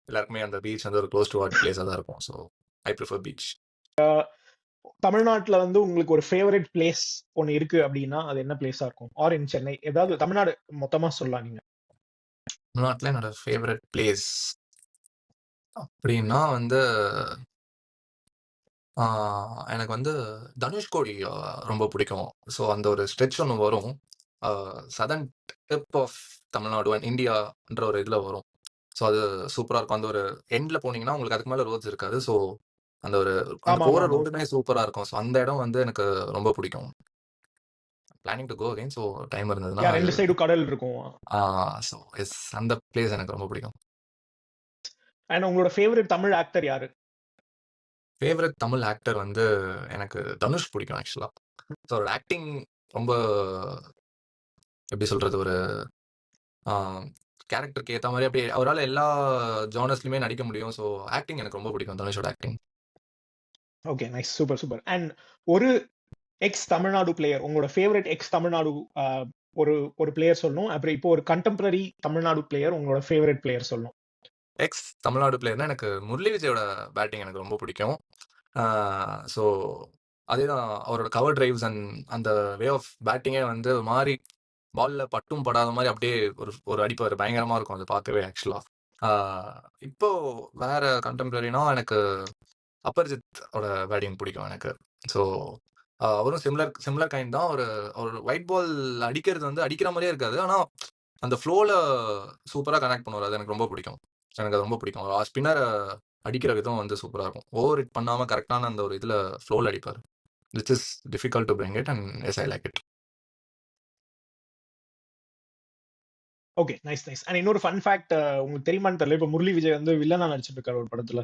எல்லாருக்குமே அந்த பீச் வந்து ஒரு க்ளோஸ் டு ஹார்ட் பிளேஸாக தான் இருக்கும். So I prefer beach. தமிழ்நாட்டுல வந்து உங்களுக்கு ஒரு ஃபேவரட் பிளேஸ் ஒன்னு இருக்கு அப்படின்னா அது என்ன பிளேஸா இருக்கும்? ஆர் இன் சென்னை ஏதாவது தமிழ்நாடு மொத்தமா சொல்லலாம் நீங்க. தமிழ்நாட்டில் என்னோட ஃபேவரட் பிளேஸ் அப்படின்னா வந்து எனக்கு வந்து தனுஷ்கோடி ரொம்ப பிடிக்கும். ஸோ அந்த ஒரு ஸ்ட்ரெச் ஒன்று வரும். Southern tip of Tamil Nadu and இந்தியான்ற ஒரு இதில் வரும். ஸோ அது சூப்பராக இருக்கும். அந்த ஒரு எண்டில் போனீங்கன்னா உங்களுக்கு அதுக்கு மேலே ரோட்ஸ் இருக்காது. ஸோ அந்த ஒரு அந்த ஆமா, ஆமா, போகிற ஆமா. ரோடுமே சூப்பராக இருக்கும். ஸோ அந்த இடம் வந்து எனக்கு ரொம்ப பிடிக்கும். Planning to go again. So time இருந்ததுன்னா யா 2 சைடும் கடல் இருக்கும். ஸோ எஸ், அந்த பிளேஸ் எனக்கு ரொம்ப பிடிக்கும். அண்ட் உங்களோட ஃபேவரட் தமிழ் ஆக்டர் யாரு? ஃபேவரட் தமிழ் ஆக்டர் வந்து எனக்கு தனுஷ் பிடிக்கும் ஆக்சுவலா. ஸோ ஒரு ஆக்டிங் ரொம்ப எப்படி சொல்றது, ஒரு கேரக்டருக்கு ஏற்ற மாதிரி அப்படியே அவரால் எல்லா ஜானர்ஸ்லையுமே நடிக்க முடியும். ஸோ ஆக்டிங் எனக்கு ரொம்ப பிடிக்கும், தனுஷோட acting. Okay, nice. Super, super. And ஒரு எக்ஸ் தமிழ்நாடு பிளேயர், உங்களோட ஃபேவரட் எக்ஸ் தமிழ்நாடு ஒரு ஒரு பிளேயர் சொல்லணும். அப்புறம் இப்போ ஒரு கண்டெம்பரரி தமிழ்நாடு பிளேயர் உங்களோட ஃபேவரட் பிளேயர் சொல்லணும். எக்ஸ் தமிழ்நாடு பிளேயர்னா எனக்கு முரளி விஜயோட பேட்டிங் எனக்கு ரொம்ப பிடிக்கும். ஸோ அதேதான், அவரோட கவர் டிரைவ்ஸ் அண்ட் அந்த வே ஆஃப் பேட்டிங்கே வந்து மாறி பால்ல பட்டும் படாத மாதிரி அப்படியே ஒரு ஒரு அடிப்பார், பயங்கரமா இருக்கும் அது பார்க்கவே ஆக்சுவலா. இப்போ வேற கண்டெம்பரரினா எனக்கு அப்பர்ஜித்தோட பேட்டிங் பிடிக்கும் எனக்கு. ஸோ அவரும் சிமிலர் சிமிலர் கைண்ட் தான். ஒரு ஒரு ஒயிட் பால் அடிக்கிறது வந்து அடிக்கிற மாதிரியே இருக்காது, ஆனால் அந்த ஃப்ளோவில் சூப்பராக கனெக்ட் பண்ணுவார். அது எனக்கு ரொம்ப பிடிக்கும். எனக்கு அது ரொம்ப பிடிக்கும். ஸ்பின்னர் அடிக்கிற விதம் வந்து சூப்பராக இருக்கும். ஓவர் ஹிட் பண்ணாமல் கரெக்டான அந்த ஒரு இதில் ஃப்ளோவில் அடிப்பார். Which is difficult to bring it and yes I like it. Okay, nice, nice. And இன்னொரு ஃபன் ஃபேக்ட் உங்களுக்கு தெரியுமான்னு தெரியல. இப்போ முரளி விஜய் வந்து வில்லனா நடிச்சிட்டு இருக்காரு ஒரு படத்துல.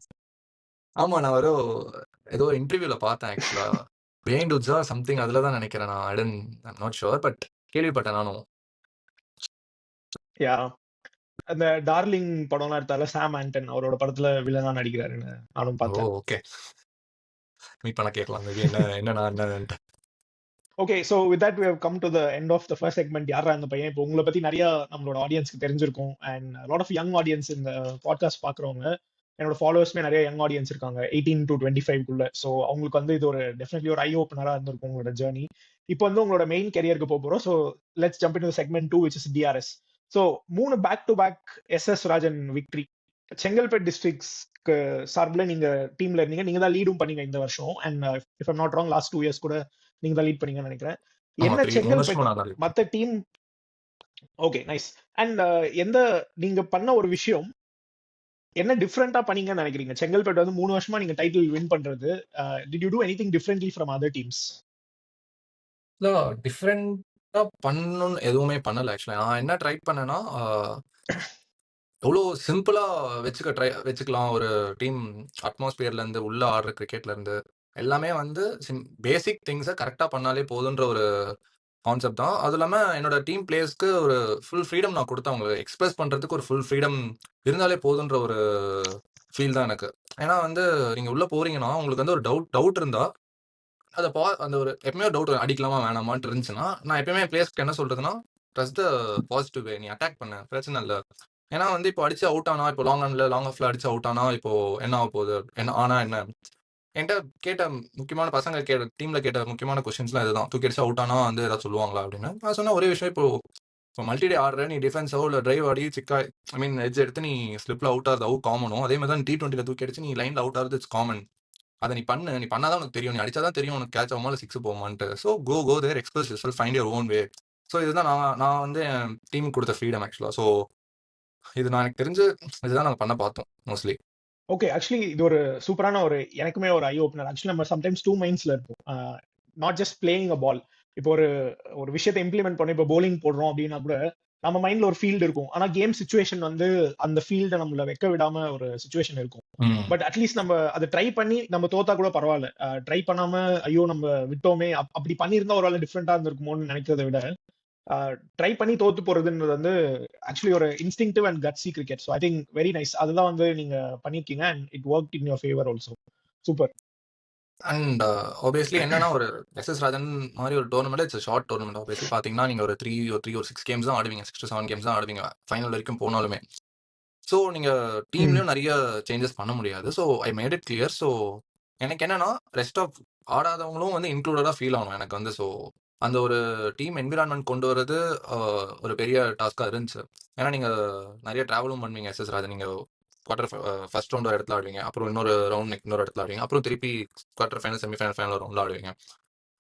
ஆமாம், நான் ஏதோ ஒரு இன்டர்வியூவில் பார்த்தேன் ஆக்சுவலா. பிஹைண்ட் உட்ஸா சம்திங் அதில் தான் நினைக்கிறேன். ஐம் நாட் ஷுர், பட் கேள்விப்பட்டேன் நானும். யா, அந்த டார்லிங் படம்லாம் எடுத்தால சாம் ஆண்டன் அவரோட படத்துல வில்லனா நடிக்கிறாருன்னு நானும் ஓ, பார்த்தேன். ஓகே. மீட் பண்ண கேட்கலாம் மேபி என்னன்ட்டு. Okay, so with that we have come to the end of the first segment. யாரா அந்த பையன்? இப்போ உங்களை பத்தி நிறைய நம்மளோட ஆடியன்ஸ்க்கு தெரிஞ்சிருக்கும். And lot of young audience இந்த பாட்காஸ்ட் பாக்குறவங்க, என்னோட ஃபாலோவர்ஸ்மே நிறைய யங் ஆடியன்ஸ் இருக்காங்க 18 to 25 ஸோ அவங்களுக்கு வந்து இது ஒரு டெஃபினெட்லி ஒரு ஐ ஓப்பனரா இருந்திருக்கும் உங்களோட ஜேர்னி. இப்போ வந்து உங்களோட மெயின் கெரியருக்கு போறோம். So let's jump into segment 2 which is DRS. So 3 back to back SS Rajan victory. Chengalpet டிஸ்ட்ரிக்ட்ஸ்க்கு சார்பில் நீங்க டீம்ல இருந்தீங்க. நீங்க தான் லீடும் பண்ணீங்க இந்த வருஷம். And if I'm not wrong last 2 years கூட நீங்க தான் லீட் பண்ணீங்கன்னு நினைக்கிறேன். ஆமா, என்ன 3 செங்கல்பேட் வருஷமா நான் தான் இருக்கேன். மத்த டீம்? Okay, nice. அண்ட் எந்த நீங்க பண்ண ஒரு விஷயம் என்ன டிஃபரெண்டா பண்ணீங்கன்னு நினைக்கிறீங்க? செங்கல்பேட் வந்து 3 வருஷமா நீங்க டைட்டில் வின் பண்றது. Did you to anything differently from other teams? இல்ல, டிஃப்ரெண்டா பண்ணணும்னு எதுவுமே பண்ணல ஆக்சுவலா. நான் என்ன ட்ரை பண்ணேன்னா, எவ்வளோ சிம்பிளா வச்சுக்கலாம் ஒரு டீம் அட்மாஸ்பியர்ல இருந்து, உள்ள ஆடுற கிரிக்கெட்ல இருந்து எல்லாமே வந்து பேசிக் திங்ஸை கரெக்டா பண்ணாலே போதுன்ற ஒரு கான்செப்ட் தான். அது இல்லாம என்னோட டீம் பிளேயர்ஸ்க்கு ஒரு ஃபுல் ஃப்ரீடம் நான் கொடுத்தேன். அவங்களுக்கு எக்ஸ்பிரஸ் பண்றதுக்கு ஒரு ஃபுல் ஃப்ரீடம் இருந்தாலே போதுன்ற ஒரு ஃபீல் தான் எனக்கு. ஏன்னா வந்து நீங்க உள்ள போறீங்கன்னா உங்களுக்கு வந்து ஒரு டவுட் இருந்தா அந்த ஒரு எப்பவுமே ஒரு டவுட் அடிக்கலாமா வேணாமான்ட்டு இருந்துச்சுன்னா, நான் எப்பயுமே பிளேயர்ஸ்க்கு என்ன சொல்றதுன்னா, ட்ரஸ்ட் த பாசிட்டிவ் வே. நீ அட்டாக் பண்ண பிரச்சனை இல்ல. ஏன்னா வந்து இப்போ அடிச்சு அவுட் ஆனா, இப்போ லாங் ஆஃப்ல அடிச்சு அவுட் ஆனா இப்போ என்ன ஆக போகுது, என்ன என்கிட்ட கேட்ட முக்கியமான பசங்க டீம்ல கேட்ட முக்கியமான கொஸ்டின்ஸ்லாம் இதுதான். தூக்கி அடிச்சு அவுட் ஆனா வந்து ஏதாவது சொல்லுவாங்களா அப்படின்னு. நான் சொன்ன ஒரே விஷயம், இப்போ மல்டி டே ஆடுற நீ டிஃபென்ஸோ இல்லை டிரைவ் ஆடி எட்ஜ் எடுத்து நீ ஸ்லிப்ல அவுட் ஆகிறது காமனும், அதே மாதிரி தான் T20ல தூக்கி அடிச்சு நீ லைன்ல அவுட் ஆகிறது இட்ஸ் காமன். அதை நீ பண்ணாதான் உனக்கு தெரியும், நீ அடிச்சாதான் தெரியும் உனக்கு கேட்ச் ஆகுமா இல்லை சிக்ஸ் போகுமான்ட்டு. So go there, express yourself, find your own way. So இதுதான் நான் வந்து என் டீமுக்கு கொடுத்த ஃப்ரீடம் ஆக்சுவலாக. ஸோ இது நான் எனக்கு தெரிஞ்சு இதுதான் நாங்கள் பண்ண பார்த்தோம் மோஸ்ட்லி. ஓகே, ஆக்சுவலி இது ஒரு சூப்பரான ஒரு எனக்குமே ஒரு ஐ ஓப்பனர். ஆக்சுவலி நம்ம சம்டைம்ஸ் டூ மைண்ட்ஸ்ல இருப்போம். நாட் ஜஸ்ட் பிளேயிங் அ பால். இப்போ ஒரு விஷயத்தை இம்ப்ளிமெண்ட் பண்ணி இப்போ bowling போடுறோம் அப்படின்னா கூட நம்ம மைண்ட்ல ஒரு ஃபீல்டு இருக்கும். ஆனா கேம் சுச்சுவேஷன் வந்து அந்த ஃபீல்டை நம்மள வைக்க விடாம ஒரு சுச்சுவேஷன் இருக்கும். பட் அட்லீஸ்ட் நம்ம அதை ட்ரை பண்ணி நம்ம தோத்தா கூட பரவாயில்ல, ட்ரை பண்ணாம ஐயோ நம்ம விட்டோமே அப்படி பண்ணியிருந்தா ஒரு ஆள் டிஃப்ரெண்டா இருந்திருக்குமோன்னு நினைக்கிறத விட ட்ரை பண்ணி தோத்து போறதுன்றது வந்து ஆக்சுவலி ஒரு instinctive and கட்ஸி cricket. So I think very nice. அதுதான் வந்து நீங்க பண்ணிருக்கீங்க and it work in your favour also. Super. And obviously என்னன்னா, ஒரு எஸ்எஸ் ராஜன் மாதிரி ஒரு tournament, it's short tournament. Obviously பார்த்தீங்கன்னா நீங்கள் ஒரு 6 கேம்ஸ் தான் ஆடுவீங்க, 6 to 7 கேம்ஸ் தான் ஆடுவீங்க ஃபைனல் வரைக்கும் போனாலுமே. ஸோ நீங்கள் டீம்லேயும் நிறைய சேஞ்சஸ் பண்ண முடியாது. So I made it clear. So எனக்கு என்னன்னா, ரெஸ்ட் ஆஃப் ஆடாதவங்களும் வந்து இன்க்ளூடடாக ஃபீல் ஆகணும் எனக்கு வந்து. ஸோ அந்த ஒரு டீம் என்விரான்மெண்ட் கொண்டு வரது ஒரு பெரிய டாஸ்காக இருந்துச்சு. ஏன்னா நீங்கள் நிறைய ட்ராவலும் பண்ணுவீங்க எஸ்எஸ் ராஜன். நீங்கள் ஃபர்ஸ்ட் ரவுண்ட் ஒரு இடத்துல ஆடுவீங்க, அப்புறம் இன்னொரு ரவுண்ட் இன்னொரு இடத்துல ஆடுவீங்க, அப்புறம் திருப்பி குவார்டர் ஃபைனல், செமிஃபைனல், ஃபைனல் ரவுண்டில் ஆடுவீங்க.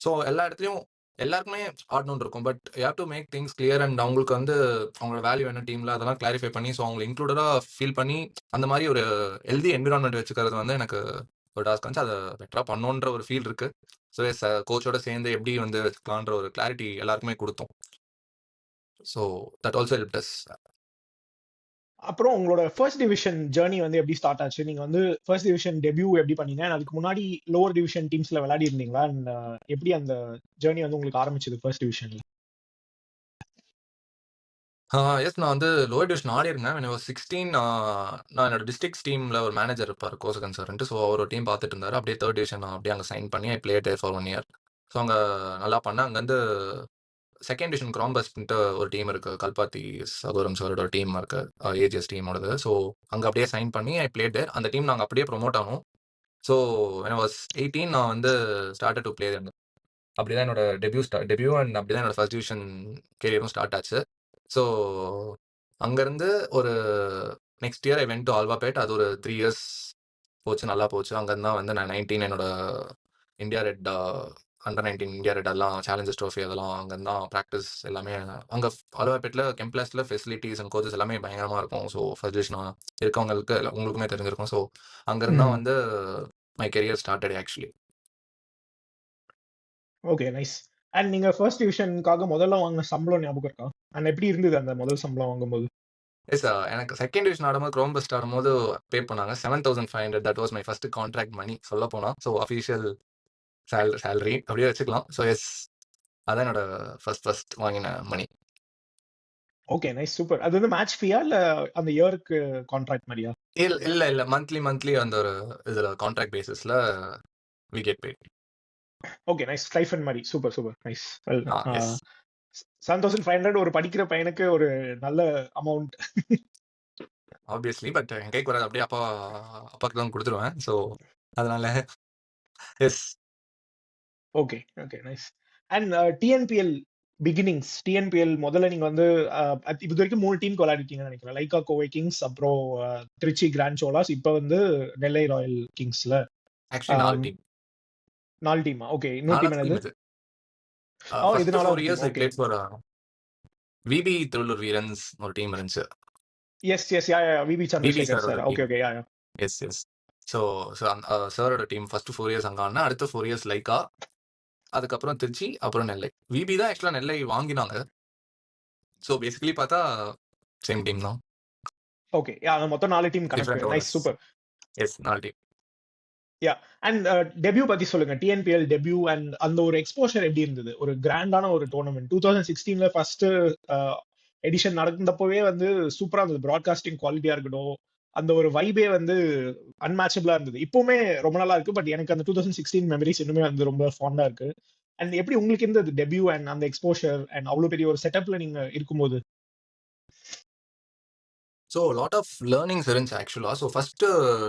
ஸோ எல்லா இடத்துலையும் எல்லாருக்குமே ஆடணும்னு இருக்கும். But you have to make things clear and அவங்களுக்கு வந்து அவங்களோட வேல்யூ என்ன டீமில் அதெல்லாம் கிளாரிஃபை பண்ணி ஸோ அவங்களை இன்க்ளூடடாக ஃபீல் பண்ணி அந்த மாதிரி ஒரு ஹெல்தி என்விரான்மெண்ட் வச்சுக்கிறது வந்து எனக்கு ஒரு டாஸ்க் இருந்துச்சு. அதை பெட்டராக பண்ணோன்ற ஒரு ஃபீல் இருக்குது. ஸோ எஸ், கோச்சோட சேர்ந்து எப்படி வந்து வச்சுக்கலான்ற ஒரு கிளாரிட்டி எல்லாருக்குமே கொடுத்தோம். So that also help us. அப்புறம் உங்களோட ஃபர்ஸ்ட் டிவிஷன் ஜேர்னி வந்து எப்படி ஸ்டார்ட் ஆச்சு? நீங்க வந்து ஃபர்ஸ்ட் டிவிஷன் டெபியூ எப்படி பண்ணீங்க? அதுக்கு முன்னாடி லோவர் டிவிஷன் டீம்ஸ்ல விளையாடி இருந்தீங்களா? அண்ட் எப்படி அந்த ஜேர்னி வந்து உங்களுக்கு ஆரம்பிச்சது ஃபர்ஸ்ட் டிவிஷன்ல? எஸ், நான் வந்து லோவர் டிவிஷன் ஆடி இருந்தேன். when I was 16. நான் என்னோட டிஸ்ட்ரிக்ட் டீமில் ஒரு மேனேஜர் இருப்பார், கோசகன் சார்ன்ட்டு. ஸோ அவர் ஒரு டீம் பார்த்துட்டு இருந்தார். அப்படியே தேர்ட் டிவிஷன் நான் அப்படியே அங்கே சைன் பண்ணி ஐ பிளேட் ஃபார் 1 year. ஸோ அங்கே நல்லா பண்ணேன். அங்கேருந்து செகண்ட் டிவிஷன் கிராம்பஸ்ன்ட்டு ஒரு டீம் இருக்குது, கல்பாத்தி சகோதரம் சாரோட ஒரு டீம் இருக்குது, ஏஜிஎஸ் டீமோடது. ஸோ அங்கே அப்படியே சைன் பண்ணி ஐ பிளேட் தேர். அந்த டீம் நாங்கள் அப்படியே ப்ரொமோட் ஆனோம். ஸோ when I was 18 நான் வந்து ஸ்டார்டட் டு பிளே தேர். அப்படி தான் என்னோட டெபியூ அண்ட் அப்படி தான் என்னோட ஃபர்ஸ்ட் டிவிஷன் கேரியரும் ஸ்டார்ட் ஆச்சு. ஸோ அங்கேருந்து ஒரு next year I went to Alwarpet. அது ஒரு 3 years போச்சு, நல்லா போச்சு. அங்கேருந்து தான் வந்து நான் 19 என்னோட India red, under 19 India red எல்லாம் சேலஞ்சர்ஸ் ட்ரோஃபி அதெல்லாம் அங்கேருந்து தான் ப்ராக்டிஸ் எல்லாமே. அங்கே ஆல்வாபேட்டில் கெம்ப்ளஸில் ஃபெசிலிட்டிஸ் அண்ட் கோச்சஸ் எல்லாமே பயங்கரமாக இருக்கும். ஸோ ஃபர்ஸ்ட் டிவிஷன் இருக்கவங்களுக்கு உங்களுக்குமே தெரிஞ்சிருக்கும். ஸோ அங்கேருந்து தான் வந்து my career started actually. Okay, nice. And நீங்க ஃபர்ஸ்ட் டிவிஷனுக்காக முதல்ல வாங்கின சம்பளம் ஞாபகம் இருக்கா? அண்ட் எப்படி இருந்தது அந்த முதல் சம்பளம் வாங்கும்போது? எஸ், எனக்கு செகண்ட் டிவிஷன் ஆடும்போது க்ரோம் பெஸ்ட் ஆடும்போது பே பண்ணாங்க 7,500. That was my first contract money சொல்ல போனால். ஸோ அஃபீஷியல் சேலரி அப்படியே வச்சுக்கலாம். ஸோ எஸ், அதான் என்னோட ஃபர்ஸ்ட் வாங்கின மணி. Okay, nice, super. அது வந்து மேட்ச் ஃபீயா இல்ல அந்த இயருக்கு கான்ட்ராக்ட் மாதிரியா? இல்ல மந்த்லி அந்த ஒரு இதில் கான்ட்ராக்ட் பேசிஸில் we get pay. Okay, nice. Stipend மாதிரி. Super super, nice. எஸ் 7,500 ஒரு படிக்கிற பையனுக்கு ஒரு நல்ல அமௌண்ட். ஆப்வியஸ்லி. பட் என் கைக்கு வராது, அப்படியே அப்பாவுக்கு தான் கொடுத்துருவேன். ஸோ அதனால yes. Okay okay, nice. And TNPL beginnings, TNPL முதல்ல நீங்க வந்து இது வரைக்கும் 3 டீமுக்கு விளையாடிருக்கீங்கன்னு நினைக்கிறேன். லைக்கா கோவை கிங்ஸ், அப்புறம் திருச்சி கிராண்ட் சோலாஸ், இப்போ வந்து நெல்லை ராயல் கிங்ஸ்ல ஆக்சுவலி 4 டீம். 4 டீமா? ஓகே, இன்னொரு டீம் என்னது? ஃபர்ஸ்ட் இதனால 4 years I played for VB Thiruvallur Veerans ஒரு டீம் இருந்துச்சு. Yes yes, ya ya, VB Chandrasekar sir. Okay okay, ya ya. Yes. So சாரோட டீம் ஃபர்ஸ்ட் 4 years அங்கே ஆடினா, அடுத்த 4 years லைக்கா, அதுக்கப்புறம் திருச்சி, அப்புறம் நெல்லை. விபி தான் ஆக்சுவலாக நெல்லை வாங்கினாங்க. ஸோ பேசிக்கலி பார்த்தா சேம் டீம் தான். ஓகே, யா, மொத்தம் 4 team connect. Nice, super. Yes, 4 team. Yeah. And debut பத்தி சொல்லுங்க. டிஎன்பிஎல் டெபியூ அண்ட் அந்த ஒரு எக்ஸ்போஷர் எப்படி இருந்தது? ஒரு கிராண்டான ஒரு டோர்னமெண்ட் 2016ல ஃபர்ஸ்ட் எடிஷன் நடந்தப்பவே வந்து சூப்பரா இருந்தது. ப்ராட்காஸ்டிங் குவாலிட்டியா இருக்கட்டும், அந்த ஒரு வைபே வந்து அன்மேட்சபிளா இருந்தது. இப்பவுமே ரொம்ப நல்லா இருக்கு. பட் எனக்கு அந்த 2016 மெமரிஸ் இன்னுமே வந்து ரொம்ப ஃபாண்டா இருக்கு. அண்ட் எப்படி உங்களுக்கு இருந்தது டெபியூ அண்ட் அந்த எக்ஸ்போஷர் அண்ட் அவ்வளவு பெரிய ஒரு செட்டப்ல நீங்க இருக்கும்போது? ஸோ லாட் ஆஃப் லேர்னிங்ஸ் இருந்துச்சு ஆக்சுவலாக. ஸோ ஃபர்ஸ்ட்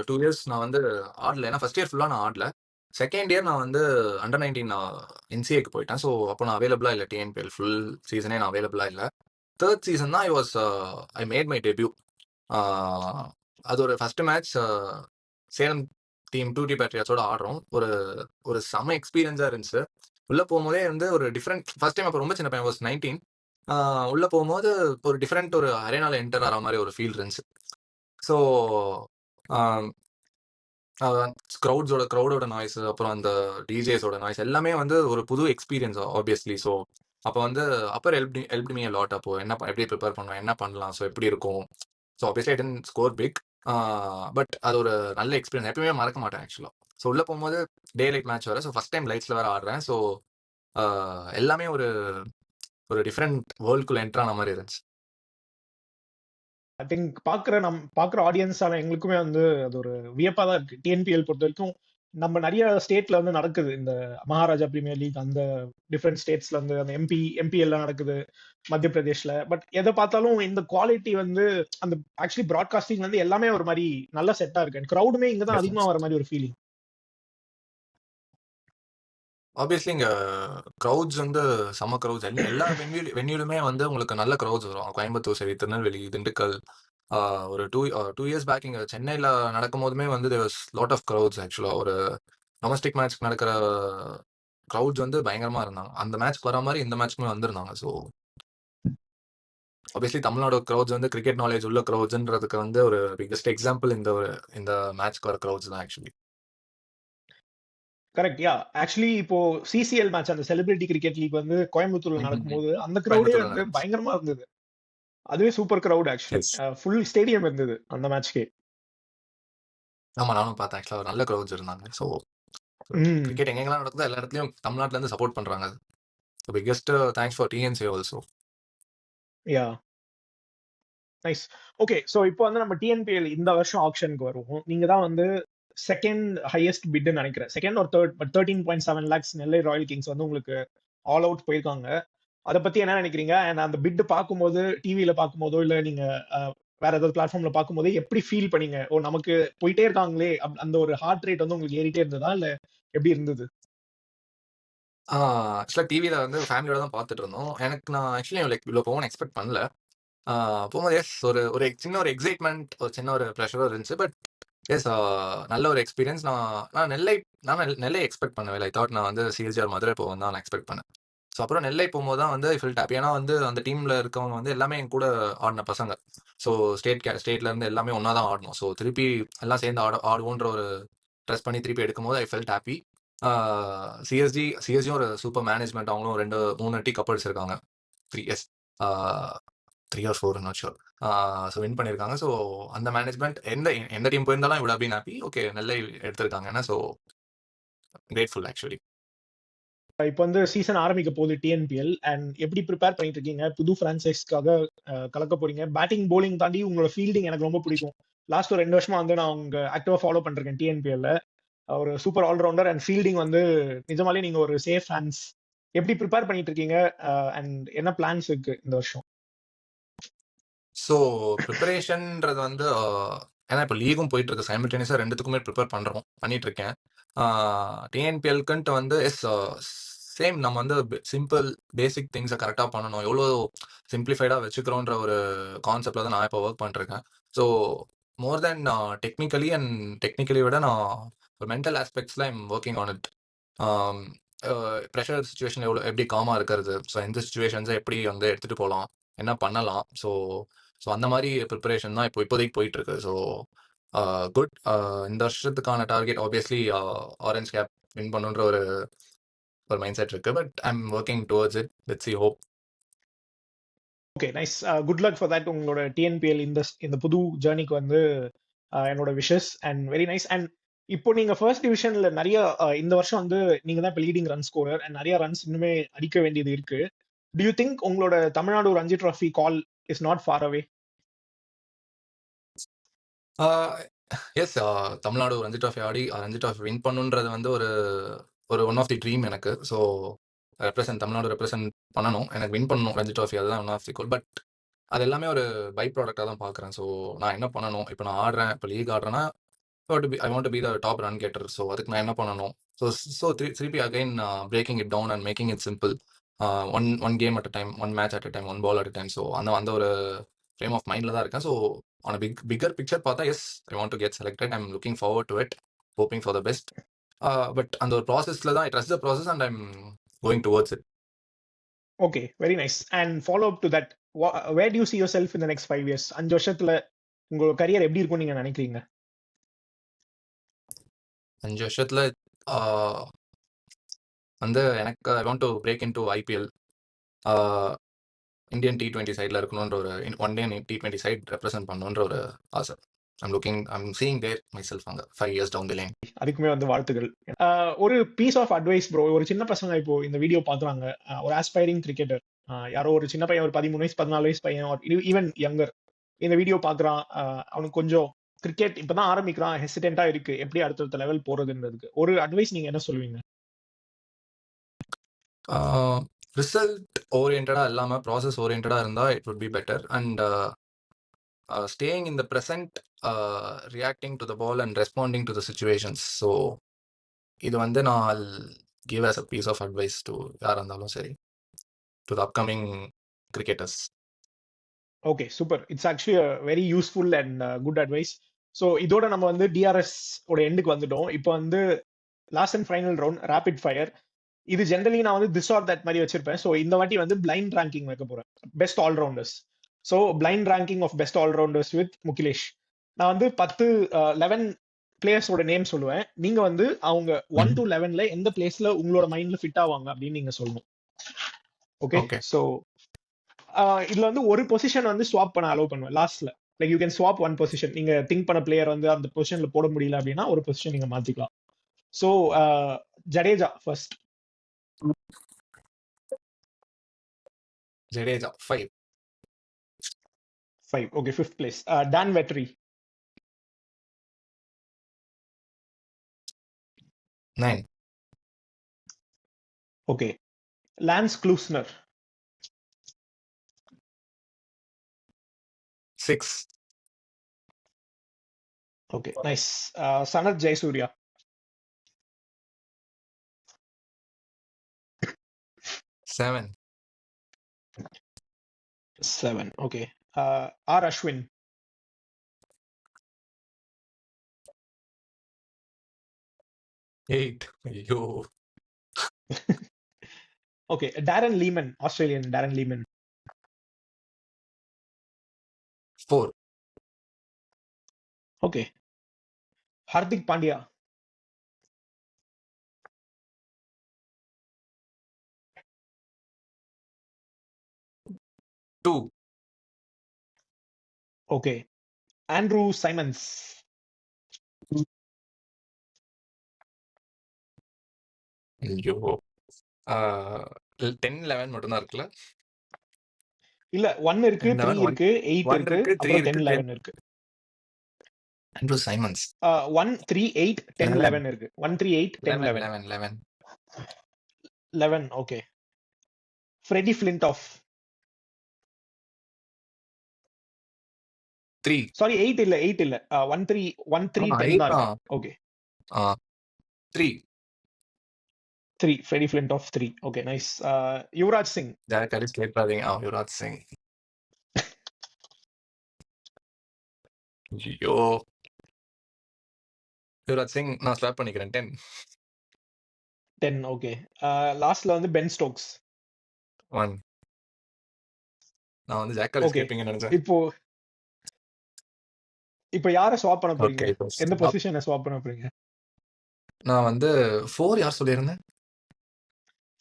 2 years நான் வந்து ஆடல, ஏன்னா ஃபர்ஸ்ட் இயர் ஃபுல்லாக நான் ஆடல. செகண்ட் இயர் நான் வந்து அண்டர் 19 நான் என்சிஏக்கு போயிட்டேன். ஸோ அப்போ நான் அவைலபிளாக இல்லை, டிஎன்பிஎல் ஃபுல் சீசனே நான் அவைலபிளாக இல்லை. தேர்ட் சீசன் தான் ஐ மேட் மை டெபியூ. அது ஒரு first match Salem team 2T பேட்ரியாட்ஸோட ஆடுறோம். ஒரு ஒரு செம எக்ஸ்பீரியன்ஸா இருந்துச்சு. உள்ள போகும்போதே வந்து ஒரு டிஃபரெண்ட் ஃபர்ஸ்ட் டைம் அப்போ ரொம்ப சின்ன பையன் வாஸ் 19. உள்ள போகும்போது ஒரு டிஃபரெண்ட் ஒரு அரேனால என்டர் ஆகிற மாதிரி ஒரு ஃபீல் இருந்துச்சு. ஸோ க்ரௌடோட நாய்ஸ், அப்புறம் அந்த டிஜேஸோட நாய்ஸ் எல்லாமே வந்து ஒரு புது எக்ஸ்பீரியன்ஸ் ஆப்வியஸ்லி. ஸோ அப்போ வந்து அப்பர் ஹெல்ப் மீ லாட். அப்போ எப்படி ப்ரிப்பேர் பண்ணுவேன், என்ன பண்ணலாம், ஸோ எப்படி இருக்கும். So obviously I tend score big, but அது ஒரு நல்ல எக்ஸ்பீரியன்ஸ், எப்பயுமே மறக்க மாட்டேன் ஆக்சுவலாக. ஸோ உள்ள போகும்போது டே லைட் மேட்ச் வேறு, ஸோ ஃபர்ஸ்ட் டைம் லைட்ஸில் வேறு ஆடுறேன். ஸோ எல்லாமே ஒரு ஒரு டிஃப்ரெண்ட் வேர்ல்டுக்குள்ள என்ட்ரு ஆன மாதிரி இருந்துச்சு. ஐ திங்க் பாக்குற ஆடியன்ஸான எங்களுக்குமே வந்து அது ஒரு வியப்பா தான் இருக்கு. டிஎன்பிஎல் பொறுத்த வரைக்கும் நம்ம நிறைய ஸ்டேட்ல வந்து நடக்குது. இந்த மகாராஜா பிரீமியர் லீக் அந்த டிஃப்ரெண்ட் ஸ்டேட்ஸ்ல வந்து அந்த எம்பிஎல் நடக்குது மத்திய பிரதேஷ்ல. பட் எதை பார்த்தாலும் இந்த குவாலிட்டி வந்து அந்த ஆக்சுவலி ப்ராட்காஸ்டிங் வந்து எல்லாமே ஒரு மாதிரி நல்ல செட்டா இருக்கு. கிரௌடுமே இங்க தான் அதிகமா வர மாதிரி ஒரு ஃபீலிங். ஆப்வியஸ்லி இங்கே க்ரௌட்ஸ் வந்து செம்ம க்ரௌட்ஸ். எல்லா வென்யூலுமே வந்து உங்களுக்கு நல்ல க்ரௌட்ஸ் வரும். கோயம்புத்தூர் சரி, திருநெல்வேலி, திண்டுக்கல். ஒரு டூ இயர்ஸ் பேக் இங்கே சென்னையில் நடக்கும் போதுமே வந்து there was lot of crowds. ஆக்சுவலாக ஒரு டொமஸ்டிக் மேட்ச் நடக்கிற க்ரௌட்ஸ் வந்து பயங்கரமாக இருந்தாங்க. அந்த மேட்ச்க்கு வர மாதிரி இந்த மேட்ச்க்குமே வந்திருந்தாங்க. ஸோ ஆப்வியஸ்லி தமிழ்நாடு க்ரௌட்ஸ் வந்து கிரிக்கெட் நாலேஜ் உள்ள க்ரௌட்ஸ்ன்றதுக்கு வந்து ஒரு பிக்கஸ்ட் எக்ஸாம்பிள் இந்த மேட்ச்க்கு வர க்ரௌட்ஸ் தான் ஆக்சுவலி. கரெக்ட். யா ஆக்சுவலி இப்போ சிசிஎல் மேட்ச் அந்த செலிபிரிட்டி கிரிக்கெட் லீக் வந்து கோயம்புத்தூர்ல நடக்கும்போது அந்த கிரௌடே வந்து பயங்கரமா இருந்தது. அதுவே super crowd actually. Full stadium இருந்தது அந்த மேட்ச்க்கே. ஆமா, நானும் பார்த்தேன். ஆக்சுவலாக நல்ல க்ரௌட்ஸ் இருந்தாங்க. ஸோ கிரிக்கெட் எங்கெங்கெல்லாம் நடக்குதோ எல்லா இடத்துலையும் தமிழ்நாட்டுல இருந்து சப்போர்ட் பண்றாங்க. So biggest thanks for TNC also. Yeah nice. Okay, so இப்போ வந்து நம்ம டிஎன்பிஎல் இந்த வருஷம் ஆப்ஷனுக்கு வருவோம். நீங்க தான் வந்து செகண்ட் ஹையஸ்ட் பிட்னு நினைக்கிறேன். செகண்ட் ஒரு third, but 13.7 lakhs Nellai Royal Kings வந்து உங்களுக்கு ஆல் அவுட் போயிருக்காங்க. அதை பத்தி என்ன நினைக்கிறீங்க? அண்ட் அந்த பிட் பார்க்கும்போது டிவியில பார்க்கும்போதோ இல்ல நீங்க வேற ஏதாவது பிளாட்ஃபார்ம்ல பார்க்கும்போது எப்படி ஃபீல் பண்ணீங்க? ஓ நமக்கு போயிட்டே இருக்காங்களே, அந்த ஒரு ஹார்ட் ரேட் வந்து உங்களுக்கு ஏறிட்டே இருந்ததா இல்ல எப்படி இருந்தது? ஆக்சுவலாக டிவியில் வந்து ஃபேமிலியோட தான் பார்த்துட்டு இருந்தோம். நான் ஆக்சுவலி லைக் இவ்வளோ போகணும்னு எக்ஸ்பெக்ட் பண்ணல. போகும்போது எஸ் ஒரு ஒரு சின்ன ஒரு எக்ஸைட்மெண்ட், ஒரு சின்ன ஒரு ப்ரெஷரும் இருந்துச்சு. பட் எஸ் நல்ல ஒரு எக்ஸ்பீரியன்ஸ். நான் நெல்லை எக்ஸ்பெக்ட் பண்ணவே. ஐ தாட் நான் வந்து சிஎஸ்ஆர் மதுரை போவேன் தான் நான் எக்ஸ்பெக்ட் பண்ணேன். ஸோ அப்புறம் நெல்லை போகும்போது தான் வந்து ஐ ஃபீல் ஹாப்பி. ஏன்னா வந்து அந்த டீமில் இருக்கவங்க வந்து எல்லாமே என் கூட ஆடின பசங்க. ஸோ ஸ்டேட்லேருந்து எல்லாமே ஒன்றா தான் ஆடணும். ஸோ திருப்பி எல்லாம் சேர்ந்து ஆடுவோன்ற ஒரு ட்ரெஸ் பண்ணி திருப்பி எடுக்கும்போது ஐ ஃபெல்ட் ஹாப்பி. சிஎஸ்ஜியும் ஒரு சூப்பர் மேனேஜ்மெண்ட். அவங்களும் 3 டீ கப் அடிச்சிருக்காங்க. 3 or 4 not sure. So win பண்ணியிருக்காங்க. ஸோ அந்த மேனேஜ்மெண்ட் எந்த டீம் போயிருந்தாலும் இவ்வளோ அப்படின்னு ஹாப்பி. ஓகே, நெல்லை எடுத்திருக்காங்கன்னா ஸோ கிரேட்ஃபுல் ஆக்சுவலி. இப்போ வந்து சீசன் ஆரம்பிக்க போகுது டிஎன்பிஎல். அண்ட் எப்படி ப்ரிப்பேர் பண்ணிட்டு இருக்கீங்க? புது பிரான்சைஸ்க்காக கலக்க போறீங்க. பேட்டிங் போலிங் தாண்டி உங்களோட ஃபீல்டிங் எனக்கு ரொம்ப பிடிக்கும். லாஸ்ட் ஒரு 2 வருஷமா வந்து நான் உங்க ஆக்டிவா ஃபாலோ பண்ணிருக்கேன் டிஎன்பிஎல்ல. ஒரு சூப்பர் ஆல்ரவுண்டர் அண்ட் ஃபீல்டிங் வந்து நிஜமாலே நீங்க ஒரு சேஃப் ஹேண்ட்ஸ். எப்படி ப்ரிப்பேர் பண்ணிட்டு இருக்கீங்க? அண்ட் என்ன பிளான்ஸ் இருக்கு இந்த வருஷம்? ஸோ ப்ரிப்பரேஷன்ன்றது வந்து ஏன்னா இப்போ லீகும் போயிட்டு இருக்கு. சைமல்டேனியஸாக ரெண்டுத்துக்குமே ப்ரிப்பேர் பண்ணிட்டு இருக்கேன். டிஎன்பிஎல்க்குன்ட்டு வந்து சேம் நம்ம வந்து சிம்பிள் பேசிக் திங்ஸை கரெக்டாக பண்ணணும். எவ்வளோ சிம்பிளிஃபைடாக வச்சுக்கிறோன்ற ஒரு கான்செப்டில் தான் நான் இப்போ ஒர்க் பண்ணிருக்கேன். ஸோ மோர் தென் டெக்னிக்கலி விட நான் ஒரு மென்டல் ஆஸ்பெக்ட்ஸில் I'm working on it. Pressure situation எப்படி காமாக இருக்கிறது, ஸோ எந்த சுச்சுவேஷன்ஸை எப்படி வந்து எடுத்துகிட்டு போகலாம், என்ன பண்ணலாம். ஸோ அந்த மாதிரி ப்ரிப்பரேஷன் தான் இப்போதைக்கு போயிட்டு இருக்கு. So good. இந்த வருஷத்துக்கான target obviously orange cap win பண்ணுன்ற ஒரு மைண்ட் செட் இருக்கு. But I am working towards it. Let's see hope. Okay nice. Good luck for that. உங்களோட டிஎன்பிஎல் இந்த புது ஜேர்னிக்கு வந்து என்னோட wishes and very nice. And இப்போ நீங்க ஃபர்ஸ்ட் டிவிஷன்ல நிறைய இந்த வருஷம் வந்து நீங்க தான் இப்போ லீடிங் ரன் ஸ்கோரர் அண்ட் நிறைய ரன்ஸ் இன்னுமே அடிக்க வேண்டியது இருக்கு. டு யூ திங்க் உங்களோட Tamil Nadu Ranji trophy goal is not far away? Yes, Tamil Nadu Ranji trophy ஆடி ரஞ்சி ட்ராஃபி வின் பண்ணுன்றது வந்து ஒரு ஒன் ஆஃப் தி ட்ரீம் எனக்கு. ஸோ தமிழ்நாடு ரெப்ரசென்ட் பண்ணணும், எனக்கு வின் பண்ணணும் ரஞ்சி ட்ராஃபி, அதுதான் one of the goal. But அது எல்லாமே ஒரு பை ப்ராடக்டாக தான் பார்க்குறேன். ஸோ நான் என்ன பண்ணணும், இப்போ நான் ஆடுறேன், இப்போ லீக் ஆடுறேன்னா I want to be the top run getter. So அதுக்கு நான் என்ன பண்ணணும்? ஸோ திருப்பி again breaking it down and making it simple. One game at a time, one match at a time, one ball at a time. So அந்த ஒரு ஃப்ரேம் ஆஃப் மைண்டில் தான் இருக்கேன். ஸோ ஆன் பிக்கர் பிக்சர் பார்த்தா yes, I want to get selected. I am looking forward to it. Hoping for the best. But அந்த ஒரு ப்ராசஸில் தான் I trust the process and I'm going towards it. Okay, very nice. And follow up to that, where do you see yourself in the next 5 years? 5 வருஷத்துல உங்க கரியர் எப்படி இருக்கும்னு நீங்க நினைக்கிறீங்க? 5 வருஷத்தில் வந்து எனக்கு ஐ want to break in to IPL, Indian T20 சைடில் இருக்கணுன்ற ஒரு one day T20 side represent பண்ணணுன்ற ஒரு ஆசை. I'm seeing there myself அங்கே 5 years down the line. அதுக்குமே வந்து வாழ்த்துக்கள். ஒரு பீஸ் ஆஃப் அட்வைஸ் ப்ரோ, ஒரு சின்ன பசங்க இப்போ இந்த வீடியோ பாக்குறாங்க, ஒரு ஆஸ்பைரிங் கிரிக்கெட்டர், யாரோ ஒரு சின்ன பையன், ஒரு 13 வயசு 14 வயசு பையன், ஈவன் யங்கர், இந்த வீடியோ பாக்குறான், அவனுக்கு கொஞ்சம் கிரிக்கெட் இப்பதான் ஆரம்பிக்கிறான், ஹெசிடென்ட்டா இருக்கு, எப்படி அடுத்த லெவல் போறதுன்றதுக்கு ஒரு அட்வைஸ் நீங்க என்ன சொல்லுவீங்க? ரிசல்ட் ஓரியன்டாக இல்லாமல் ப்ராசஸ் ஓரியன்டாக இருந்தால் it would be better. And staying in the present, reacting to the ball and responding to the situations. So இது வந்து நான் give as a piece of advice to யாரா இருந்தாலும் சரி, to the upcoming cricketers. Okay, super. It's actually very useful and good advice. So இதோட நம்ம வந்து டிஆர்எஸ் ஓட எண்டுக்கு வந்துட்டோம். இப்போ வந்து last and final round rapid fire. இது ஜென்ரலி நான் வந்து திஸ் ஆர் தட் மாதிரி வச்சிருப்பேன். ஸோ இந்த வாட்டி வந்து பிளைண்ட் ரேங்கிங் வைக்க போறேன், best allrounders. So blind ranking of best allrounders with Mukilesh. நான் வந்து 11 பிளேயர்ஸோட நேம் சொல்லுவேன். நீங்க வந்து அவங்க 1 to 11ல எந்த பிளேஸ்ல உங்களோட மைண்ட்ல ஃபிட் ஆவாங்க அப்படின்னு நீங்க சொல்லணும். ஓகே, ஸோ இதுல வந்து ஒரு பொசிஷன் வந்து ஸ்வாப் பண்ண அலோவ் பண்ணுவேன் லாஸ்ட்ல. Like you can swap one position. நீங்க திங்க் பண்ண பிளேயர் வந்து அந்த பொசிஷன்ல போட முடியல அப்படின்னா ஒரு பொசிஷன் நீங்க மாத்திக்கலாம். So Jadeja first. Jadeja 5. Okay, 5th place. Dan Vetri. 9. Okay. Lance Klusner. 6. Okay, nice. Sanath Jayasuriya. 7. 7. Okay. R Ashwin. 8. ஐயோ. Okay, Darren Lehman, Australian Darren Lehman. 4. Okay. Hardik Pandya. 2. Okay. Andrew Simons. ஐயோ. 10, 11 மட்டும் தான் இருக்குல்ல? இல்ல, 1 இருக்கு, 3 இருக்கு, 8 இருக்கு, அப்புறம் 10, 11 இருக்கு. Andrew Simons. 1, 3, 8, 10, 11 இருக்கு. 1, 3, 8, 10, 11. 11. Okay. Freddie Flintoff. 3. Sorry, 8 இல்ல. 1, 3, 10 தான் இருக்கு. Okay. 3. Freddie Flintoff 3. Okay, nice. Yuvraj Singh. Yuvraj Singh. ஐயோ. யுவராஜ் சிங் நான் ஸ்வாப் பண்ணிக்கிறேன். 10. ஓகே. லாஸ்ட்ல வந்து பென் ஸ்டோக்ஸ் 1. நான் வந்து ஜாக் காலிஸ் கேட்பீங்கன்னு நினைச்சேன். இப்போ யாரை ஸ்வாப் பண்ண போறீங்க? எந்த பொசிஷனை ஸ்வாப் பண்ண போறீங்க? நான் வந்து 4 யார் சொல்லியிருந்தேன்?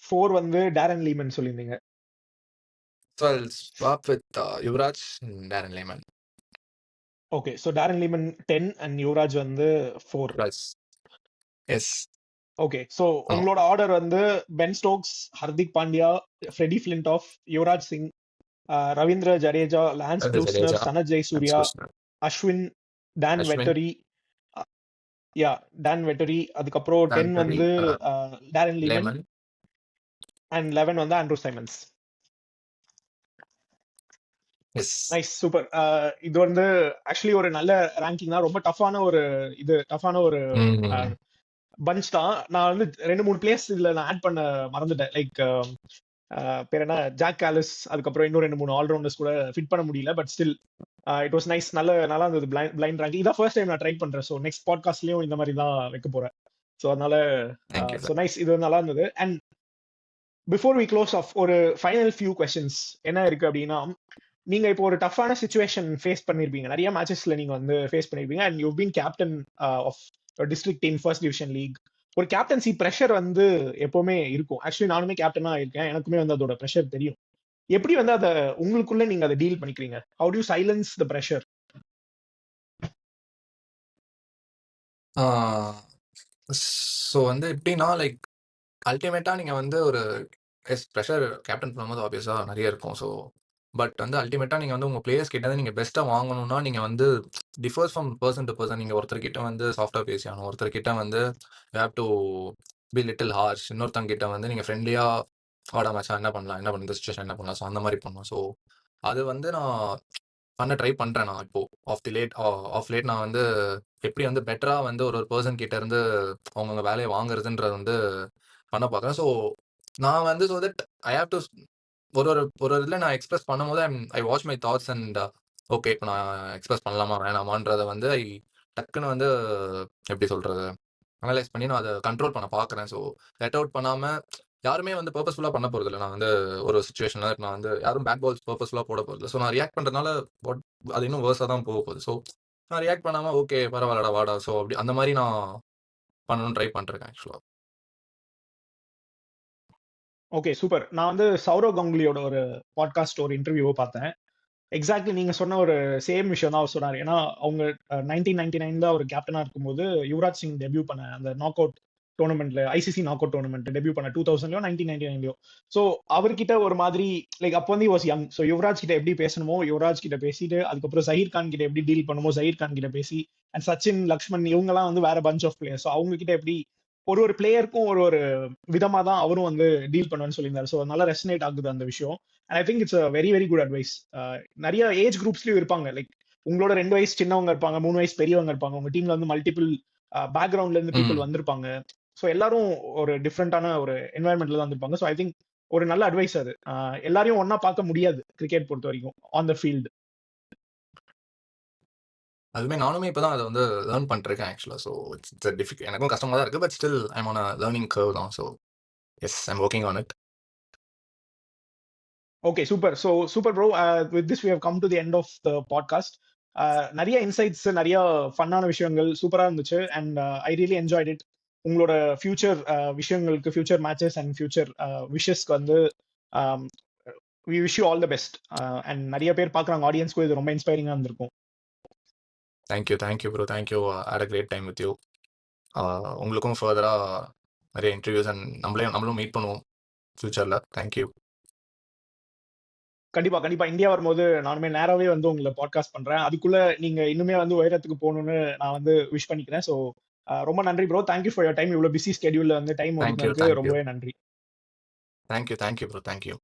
4 வந்து டாரன் லீமன் சொல்லியிருந்தீங்க. So I'll swap with Yuvraj and Darren Lehman. Okay, so Darren Lehman 10 and Yuvraj வந்து 4. Yes. Okay, so உங்களோட ஆர்டர் வந்து Ben Stokes, Hardik Pandya, Freddie Flintoff, Yuvraj Singh, Ravindra Jadeja, Lance Klusener, Sanath Jayasuriya, Ashwin, Dan Vettori, Dan Vettori. அதுக்கப்புறம் 10 வந்து டாரன் லீமன் அண்ட் 11 வந்து ஆண்ட்ரூ சைமன்ஸ். Nice, super. இது வந்து ஆக்சுவலி ஒரு நல்ல ரேங்கிங் தான். ரொம்ப டஃப்பான ஒரு பஞ்ச் தான். நான் வந்து 2-3 பிளேஸ் இதுல நான் ஆட் பண்ண மறந்துட்டேன். லைக் பேர் என்ன, ஜாக் காலிஸ், அதுக்கப்புறம் இன்னும் 2-3 ஆல்ரவுண்டர்ஸ் கூட ஃபிட் பண்ண முடியல. But still it was nice. நல்லா இருந்தது பிளைண்ட் ரேங்க். இதான் ஃபர்ஸ்ட் டைம் நான் ட்ரை பண்றேன். ஸோ நெக்ஸ்ட் பாட்காஸ்ட்லயும் இந்த மாதிரி தான் வைக்க போறேன். ஸோ அதனால தேங்க்யூ ஸோ நைஸ், இது நல்லா இருந்தது. And before we close off ஒரு ஃபைனல் ஃபியூ கொஸ்டின்ஸ் என்ன இருக்கு அப்படின்னா, நீங்க இப்போ ஒரு டஃப்பான சுச்சுவேஷன் ஃபேஸ் பண்ணிருப்பீங்க, நிறைய மேட்சஸ்ல நீங்க வந்து ஃபேஸ் பண்ணிருப்பீங்க. And you been captain of district team, first division league. ஒரு கேப்டன்சி ப்ரெஷர் வந்து எப்பவுமே இருக்கும். ஆக்சுவலி நானுமே கேப்டனா இருக்கேன், எனக்குமே வந்து அதோட ப்ரெஷர் தெரியும். எப்படி வந்து அதை உங்களுக்குள்ள நீங்க அதை டீல் பண்ணிக்கிறீங்க? How to you silence the pressure? So வந்து எப்படின்னா லைக் அல்டிமேட்டாக நீங்கள் வந்து ஒரு ப்ரெஷர் கேப்டன் பண்ணும்போது ஆப்வியஸாக நிறைய இருக்கும். ஸோ பட் வந்து அல்டிமேட்டாக நீங்கள் வந்து உங்கள் பிளேயர்ஸ் கிட்ட வந்து நீங்கள் பெஸ்ட்டாக வாங்கணும்னா நீங்கள் வந்து differs from person to person. நீங்கள் ஒருத்தர்கிட்ட வந்து சாஃப்டாக பேசியாகணும், ஒருத்தர்கிட்ட வந்து you have to be little harsh, இன்னொருத்தங்கிட்ட வந்து நீங்கள் ஃப்ரெண்ட்லியாக ஆடா மச்சான் என்ன பண்ணலாம், என்ன பண்ண சுச்சுவேஷன் என்ன பண்ணலாம், ஸோ அந்த மாதிரி பண்ணணும். ஸோ அது வந்து நான் பண்ண ட்ரை பண்ணுறேன். நான் இப்போ ஆஃப் லேட் நான் வந்து எப்படி வந்து பெட்டராக வந்து ஒரு பர்சன் கிட்ட இருந்து அவங்கவுங்க வேலையை வாங்குறதுன்றது வந்து பண்ண பார்க்குறேன். ஸோ நான் வந்து so that I have to ஒரு இதில் நான் எக்ஸ்பிரஸ் பண்ணும்போது I watch my thoughts and okay இப்போ நான் எக்ஸ்பிரஸ் பண்ணலாமா வேணாமான்றதை வந்து டக்குன்னு வந்து எப்படி சொல்கிறது அனலைஸ் பண்ணி நான் அதை கண்ட்ரோல் பண்ண பார்க்குறேன். ஸோ லெட் அவுட் பண்ணாமல் யாருமே வந்து பர்பஸ்ஃபுல்லாக பண்ண போகிறது இல்லை. நான் வந்து ஒரு சுச்சுவேஷனில் நான் வந்து யாரும் பேட் பால்ஸ் பர்பஸ்ஃபுல்லாக போட போகிறது. ஸோ நான் ரியாக்ட் பண்ணுறதுனால அது இன்னும் வேர்ஸாக தான் போக போகுது. ஸோ நான் ரியாக்ட் பண்ணாமல் ஓகே பரவாயில்லடா வாடா, ஸோ அப்படி அந்த மாதிரி நான் பண்ணணும்னு ட்ரை பண்ணிருக்கேன் ஆக்சுவலாக. Okay super. நான் வந்து சௌரவ் கங்குலியோட ஒரு பாட்காஸ்ட் ஒரு இன்டர்வியூவை பார்த்தேன். எக்ஸாக்ட்லி நீங்க சொன்ன ஒரு சேம் விஷயம் தான் அவர் சொன்னார். ஏன்னா அவங்க 1999 தான் ஒரு கேப்டனா இருக்கும்போது யுவராஜ் சிங் டெபியூ பண்ண அந்த நாக் அவுட் டோர்னமெண்ட்ல, ICC knock out tournament debut பண்ண 2000லயோ 1999லயோ. ஸோ அவர்கிட்ட ஒரு மாதிரி லைக் அப்போ வந்து வாஸ் யங். ஸோ யுவராஜ் கிட்ட எப்படி பேசணுமோ யுவராஜ் கிட்ட பேசிட்டு, அதுக்கப்புறம் ஜஹீர் கான் கிட்ட எப்படி டீல் பண்ணுமோ ஜஹீர் கான் கிட்ட பேசி, அண்ட் சச்சின், லக்ஷ்மன் இவங்கெல்லாம் வந்து வேற பஞ்ச் ஆஃப் பிளேயர். ஸோ அவங்க கிட்ட எப்படி ஒரு பிளேயருக்கும் ஒரு விதமா தான் அவரும் வந்து டீல் பண்ணுவேன்னு சொல்லியிருந்தாரு. ஸோ நல்லா ரெசனேட் ஆகுது அந்த விஷயம். And I think it's very very good advice. நிறைய ஏஜ் குரூப்ஸ்லயும் இருப்பாங்க, லைக் உங்களோட 2 வயசு சின்னவங்க இருப்பாங்க, 3 வயசு பெரியவங்க இருப்பாங்க, உங்க டீம்ல வந்து மல்டிபிள் பேக்ரவுண்ட்ல இருந்து பீப்புள் வந்திருப்பாங்க. ஸோ எல்லாரும் ஒரு டிஃப்ரெண்டான ஒரு என்வாயன்மெண்ட்ல தான் வந்திருப்பாங்க. ஸோ ஐ திங்க் ஒரு நல்ல அட்வைஸ் அது. எல்லாரையும் ஒன்னா பார்க்க முடியாது கிரிக்கெட் பொறுத்த வரைக்கும் ஆன் த ஃபீல்டு. அதுமே நானுமே இப்போ தான் அதை வந்து லேர்ன் பண்ணிருக்கேன் ஆக்சுவலாக. ஸோ இட்ஸ் டிஃபிகல்ட், எனக்கும் கஷ்டமாக தான் இருக்குது. But still I'm on a learning curve தான். So yes I'm working on it. Okay super. So super bro, with this we have come to the end of the podcast. நிறைய இன்சைட்ஸ், நிறைய ஃபன்னான விஷயங்கள் சூப்பராக இருந்துச்சு. And I really enjoyed it. உங்களோட ஃபியூச்சர் விஷயங்களுக்கு, ஃபியூச்சர் மேட்சஸ் அண்ட் ஃபியூச்சர் விஷஸ்க்கு வந்து we wish you all the best. And நிறைய பேர் பார்க்குறாங்க, ஆடியன்ஸ்க்கும் இது ரொம்ப இன்ஸ்பைரிங்காக இருந்திருக்கும். Thank you bro, thank you. Had a great time with you. உங்களுக்கும் ஃபர்தராக நிறைய இன்டர்வியூஸ் அண்ட் நம்மளும் மீட் பண்ணுவோம் ஃபியூச்சரில். தேங்க்யூ. கண்டிப்பா இந்தியா வரும்போது நானுமே நேராவே வந்து உங்களை பாட்காஸ்ட் பண்றேன். அதுக்குள்ள நீங்க இன்னுமே வந்து உயரத்துக்கு போகணும்னு நான் வந்து விஷ் பண்ணிக்கிறேன். ஸோ ரொம்ப நன்றி bro. Thank you for your time. இவ்வளோ பிஸி ஸ்கெடியூல்ல வந்து டைம் ஒதுக்குனதுக்கு ரொம்பவே நன்றி. Thank you bro, thank you.